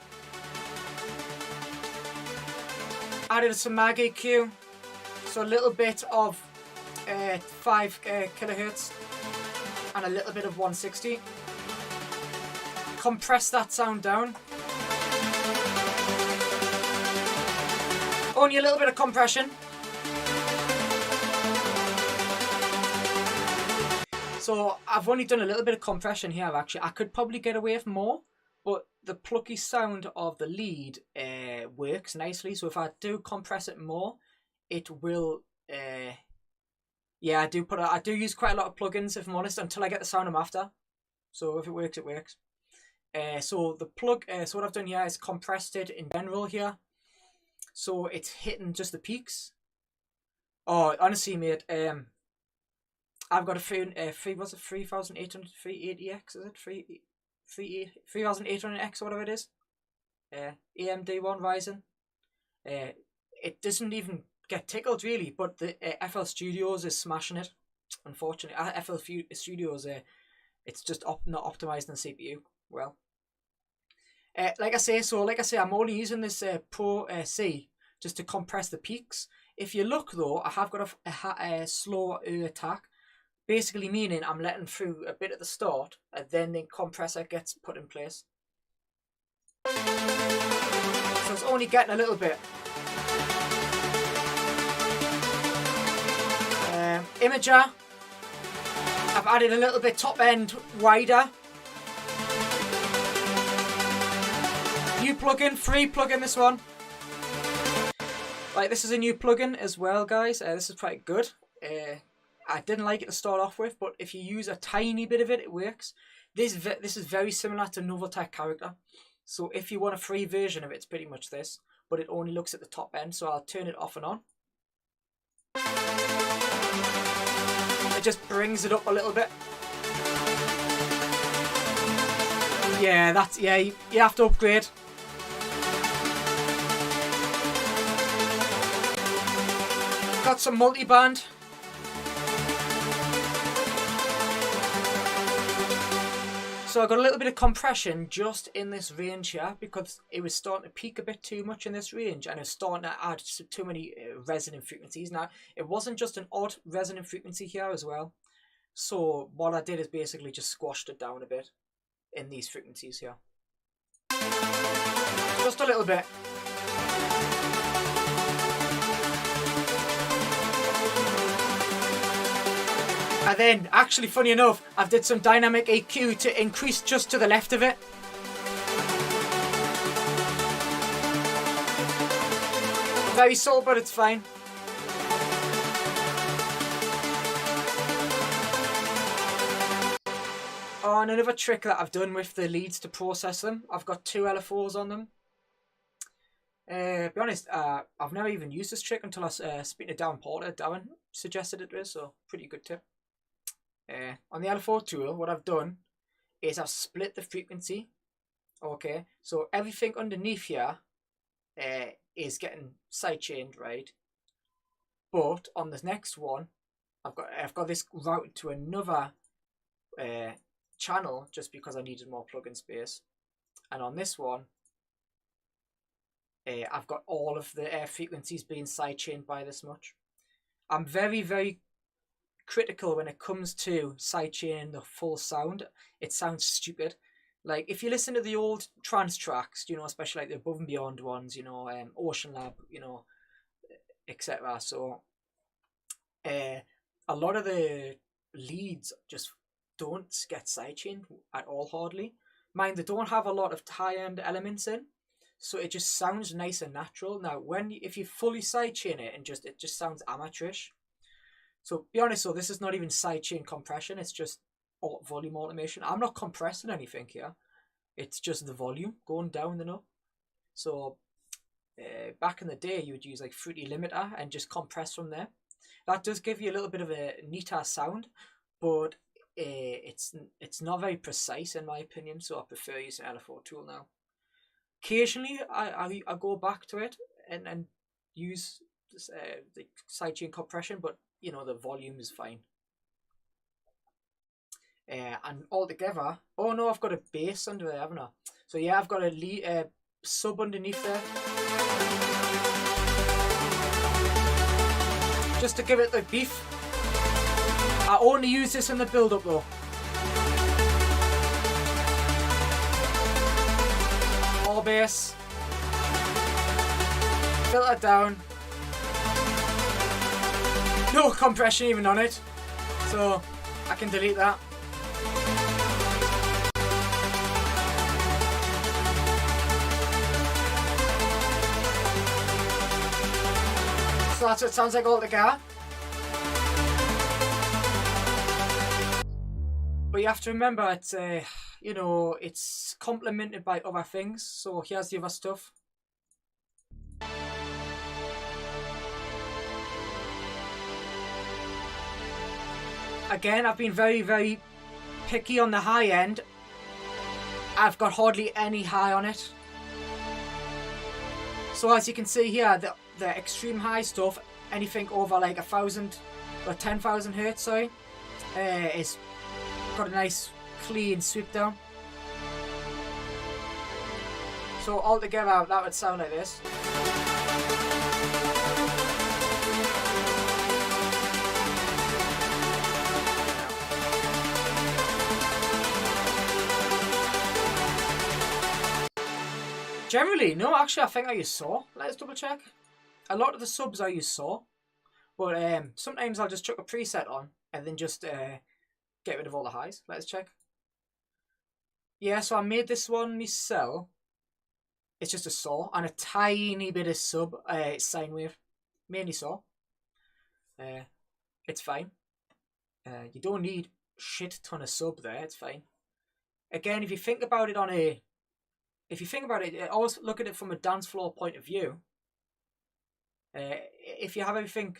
Added some mag EQ, so a little bit of 5 kilohertz and a little bit of 160. Compress that sound down. Only a little bit of compression. So I've only done a little bit of compression here actually. I could probably get away with more, but the plucky sound of the lead works nicely. So if I do compress it more, it will. Yeah, I do use quite a lot of plugins, if I'm honest, until I get the sound I'm after. So if it works, it works. So the plug. So what I've done here is compressed it in general here, so it's hitting just the peaks. Oh, honestly, mate. I've got a 3,800 380X, is it? 3,800X or whatever it is. AMD one Ryzen. It doesn't even get tickled really, but the FL Studios is smashing it. Unfortunately, FL Studios, it's just not optimized on the CPU well. Like I say, I'm only using this Pro C just to compress the peaks. If you look though, I have got a slower attack. Basically meaning I'm letting through a bit at the start and then the compressor gets put in place. So it's only getting a little bit. Imager. I've added a little bit top end wider. New plugin, free plugin this one. Right, this is a new plugin as well, guys. This is quite good. I didn't like it to start off with, but if you use a tiny bit of it, it works. This is very similar to Noveltech character. So if you want a free version of it, it's pretty much this, but it only looks at the top end. So I'll turn it off and on. It just brings it up a little bit. Yeah, you have to upgrade. Got some multi-band. So I got a little bit of compression just in this range here because it was starting to peak a bit too much in this range and it's starting to add too many resonant frequencies. Now, it wasn't just an odd resonant frequency here as well. So what I did is basically just squashed it down a bit in these frequencies here. Just a little bit. And then, actually, funny enough, I've did some dynamic EQ to increase just to the left of it. Very subtle, but it's fine. Oh, and another trick that I've done with the leads to process them, I've got 2 LFOs on them. Be honest, I've never even used this trick until I was speaking to Darren Porter. Darren suggested it was, so pretty good tip. On the LFO tool, what I've done is I've split the frequency. Okay, so everything underneath here is getting sidechained, right? But on the next one, I've got this routed to another channel just because I needed more plug-in space. And on this one, I've got all of the frequencies being sidechained by this much. I'm very, very critical when it comes to sidechaining the full sound. It sounds stupid. Like if you listen to the old trance tracks, you know, especially like the Above and Beyond ones, you know, Ocean Lab, you know, etc. So a lot of the leads just don't get sidechained at all, hardly. Mind, they don't have a lot of high-end elements in, so it just sounds nice and natural. Now, if you fully sidechain it and it just sounds amateurish. So be honest, so this is not even sidechain compression. It's just volume automation. I'm not compressing anything here. It's just the volume going down and up. So back in the day, you would use like Fruity Limiter and just compress from there. That does give you a little bit of a neater sound, but it's not very precise in my opinion. So I prefer using an LFO tool now. Occasionally, I go back to it and use this, the sidechain compression, but you know the volume is fine. And altogether, oh no, I've got a bass under there, haven't I? So yeah, I've got a sub underneath there, just to give it the beef. I only use this in the build-up though. All bass, filter down, no compression even on it, so I can delete that. So that's what it sounds like altogether. But you have to remember, it's you know, it's complemented by other things. So here's the other stuff. Again, I've been very, very picky on the high end. I've got hardly any high on it. So as you can see here, the extreme high stuff, anything over like 1,000 or 10,000 hertz, sorry, is got a nice clean sweep down. So altogether, that would sound like this. Generally, no, actually I think I use saw. Let's double check. A lot of the subs I use saw, but sometimes I'll just chuck a preset on and then just get rid of all the highs. Let's check. Yeah, so I made this one myself. It's just a saw and a tiny bit of sub sine wave, mainly saw. It's fine. You don't need shit ton of sub there. It's fine. Again, if you think about it always look at it from a dance floor point of view. If you have everything,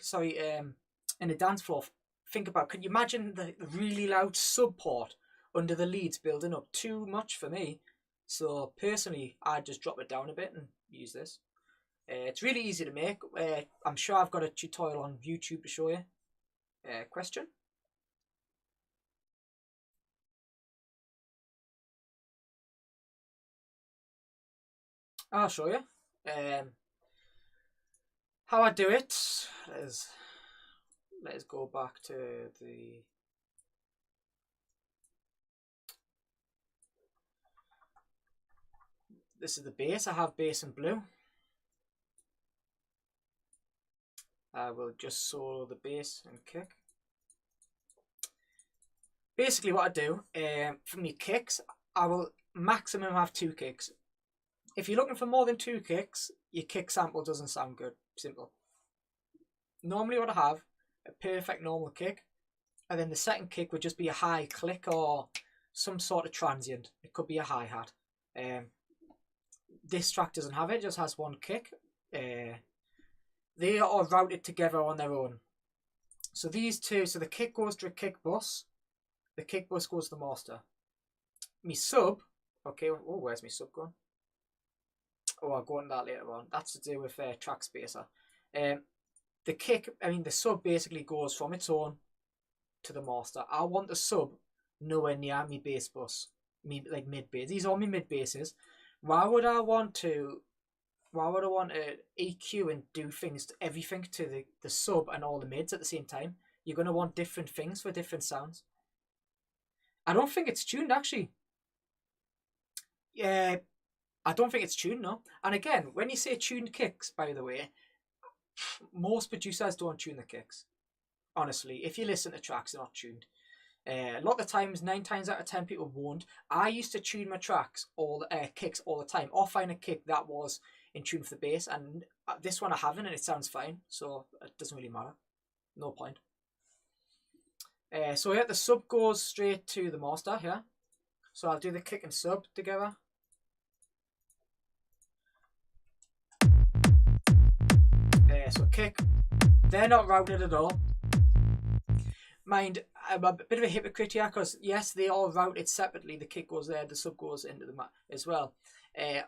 in a dance floor, think about, can you imagine the really loud sub port under the leads building up? Too much for me. So personally, I'd just drop it down a bit and use this. It's really easy to make. I'm sure I've got a tutorial on YouTube to show you. Question? I'll show you. How I do it. Let's go back to the. This is the bass. I have bass in blue. I will just solo the bass and kick. Basically what I do, for me kicks, I will maximum have 2 kicks. If you're looking for more than 2 kicks, your kick sample doesn't sound good. Simple. Normally what I have, a perfect normal kick, and then the second kick would just be a high click or some sort of transient. It could be a hi-hat. This track doesn't have it, just has 1 kick. They are routed together on their own. So these two, so the kick goes to a kick bus, the kick bus goes to the master. me sub, okay, oh, where's my sub gone? Oh, I'll go on that later on. That's to do with track spacer. The kick, I mean, the sub basically goes from its own to the master. I want the sub nowhere near me bass bus, like mid bass. These are my mid basses. Why would I want to EQ and do things to everything to the sub and all the mids at the same time? You're gonna want different things for different sounds. I don't think it's tuned actually. Yeah, I don't think it's tuned, no. And again, when you say tuned kicks, by the way, most producers don't tune the kicks. Honestly, if you listen to tracks, they're not tuned. A lot of the times, 9 times out of 10, people won't. I used to tune my tracks, kicks all the time, or find a kick that was in tune with the bass, and this one I haven't, and it sounds fine, so it doesn't really matter. No point. So yeah, the sub goes straight to the master here. So I'll do the kick and sub together. So kick, they're not routed at all. Mind, I'm a bit of a hypocrite here because yes, they all routed separately. The kick goes there, the sub goes into the mat as well.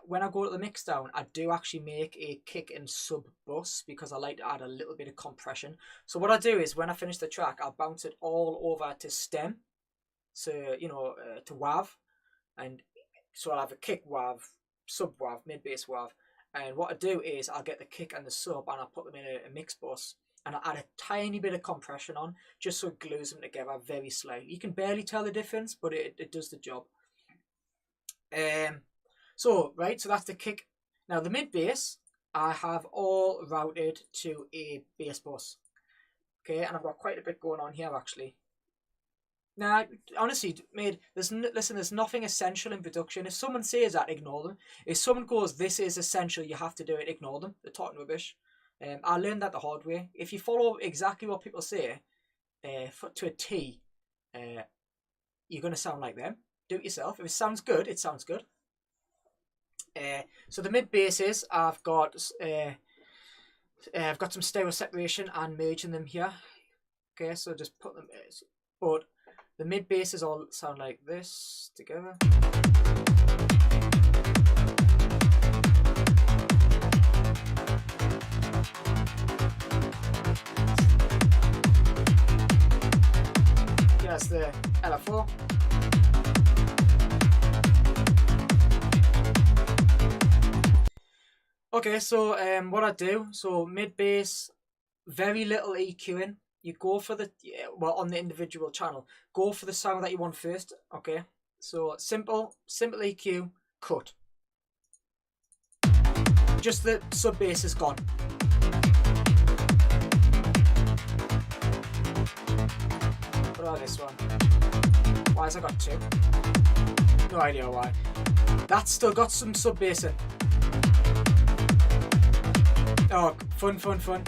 When I go to the mix down, I do actually make a kick and sub bus because I like to add a little bit of compression. So what I do is when I finish the track, I'll bounce it all over to stem, so to wav, and so I'll have a kick wav, sub wav, mid bass wav. And what I do is I'll get the kick and the sub and I'll put them in a mix bus and I'll add a tiny bit of compression on just so it glues them together very slightly. You can barely tell the difference, but it does the job. So that's the kick. Now the mid bass I have all routed to a bass bus. Okay, and I've got quite a bit going on here actually. Now, honestly, mate, there's nothing essential in production. If someone says that, ignore them. If someone goes, this is essential, you have to do it, ignore them. They're talking rubbish. I learned that the hard way. If you follow exactly what people say to a T, you're going to sound like them. Do it yourself. If it sounds good, it sounds good. So the mid basses, I've got some stereo separation and merging them here. Okay, so just put them. But the mid basses all sound like this together. Here's the LFO. Okay, so what I do, so mid bass, very little EQing. You go for on the individual channel, go for the sound that you want first. Okay, so simple EQ, cut. Just the sub bass is gone. What about this one? Why has I got 2? No idea why. That's still got some sub bass in. Oh, fun.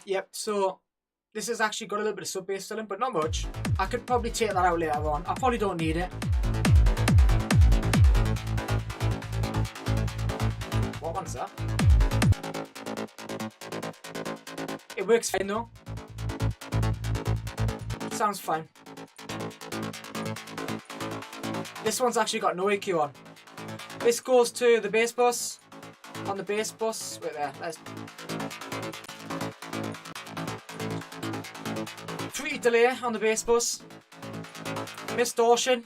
Yep, so this has actually got a little bit of sub bass still in, but not much. I could probably take that out later on. I probably don't need it. What one's that? It works fine though. Sounds fine. This one's actually got no EQ on. This goes to the bass bus. On the bass bus, right there. There's 3 delay on the bass bus. Distortion.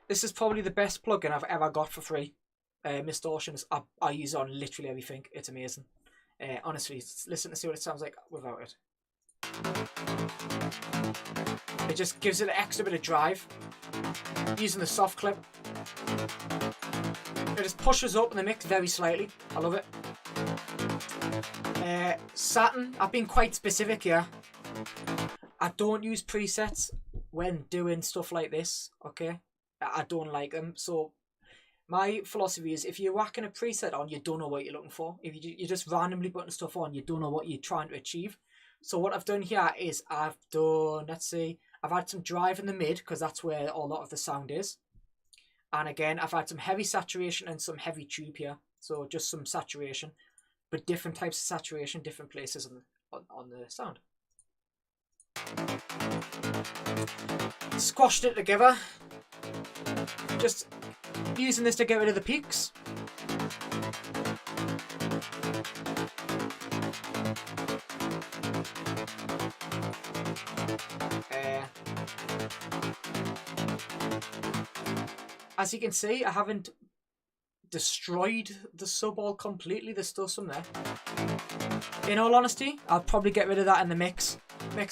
This is probably the best plugin I've ever got for free. Distortion is I use it on literally everything. It's amazing. Honestly, listen to see what it sounds like without it. It just gives it an extra bit of drive. Using the soft clip. It just pushes up in the mix very slightly. I love it. Satin, I've been quite specific here. I don't use presets when doing stuff like this, okay? I don't like them. So my philosophy is if you're whacking a preset on, you don't know what you're looking for. If you're just randomly putting stuff on, you don't know what you're trying to achieve. So what I've done here is I've had some drive in the mid because that's where a lot of the sound is. And again, I've had some heavy saturation and some heavy tube here. So just some saturation, but different types of saturation, different places on the sound. Squashed it together. Just using this to get rid of the peaks. As you can see, I haven't destroyed the sub all completely. There's still some there. In all honesty, I'll probably get rid of that in the mix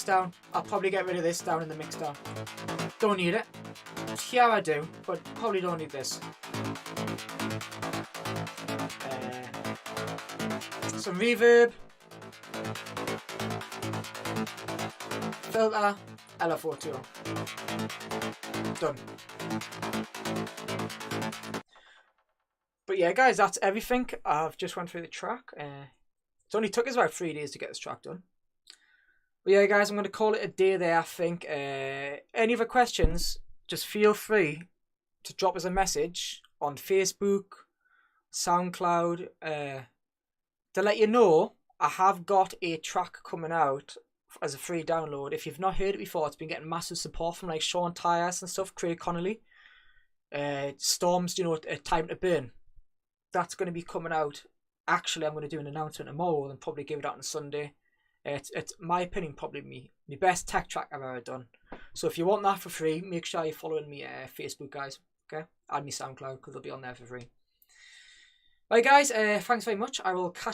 down. I'll probably get rid of this down in the mix down. Don't need it. Yeah, I do, but probably don't need this. Some reverb. Filter. LFO2. Done. But yeah, guys, that's everything. I've just went through the track. It's only took us about 3 days to get this track done. But yeah, guys, I'm going to call it a day there, I think. Any other questions, just feel free to drop us a message on Facebook, SoundCloud, to let you know I have got a track coming out as a free download. If you've not heard it before, it's been getting massive support from like Sean Tyas and stuff, Craig Connolly. Storms, you know, Time to Burn. That's going to be coming out. Actually, I'm going to do an announcement tomorrow and probably give it out on Sunday. It's my opinion, probably my best tech track I've ever done. So if you want that for free, make sure you're following me Facebook, guys. Okay, add me SoundCloud because they'll be on there for free. Right, guys. Thanks very much. I will catch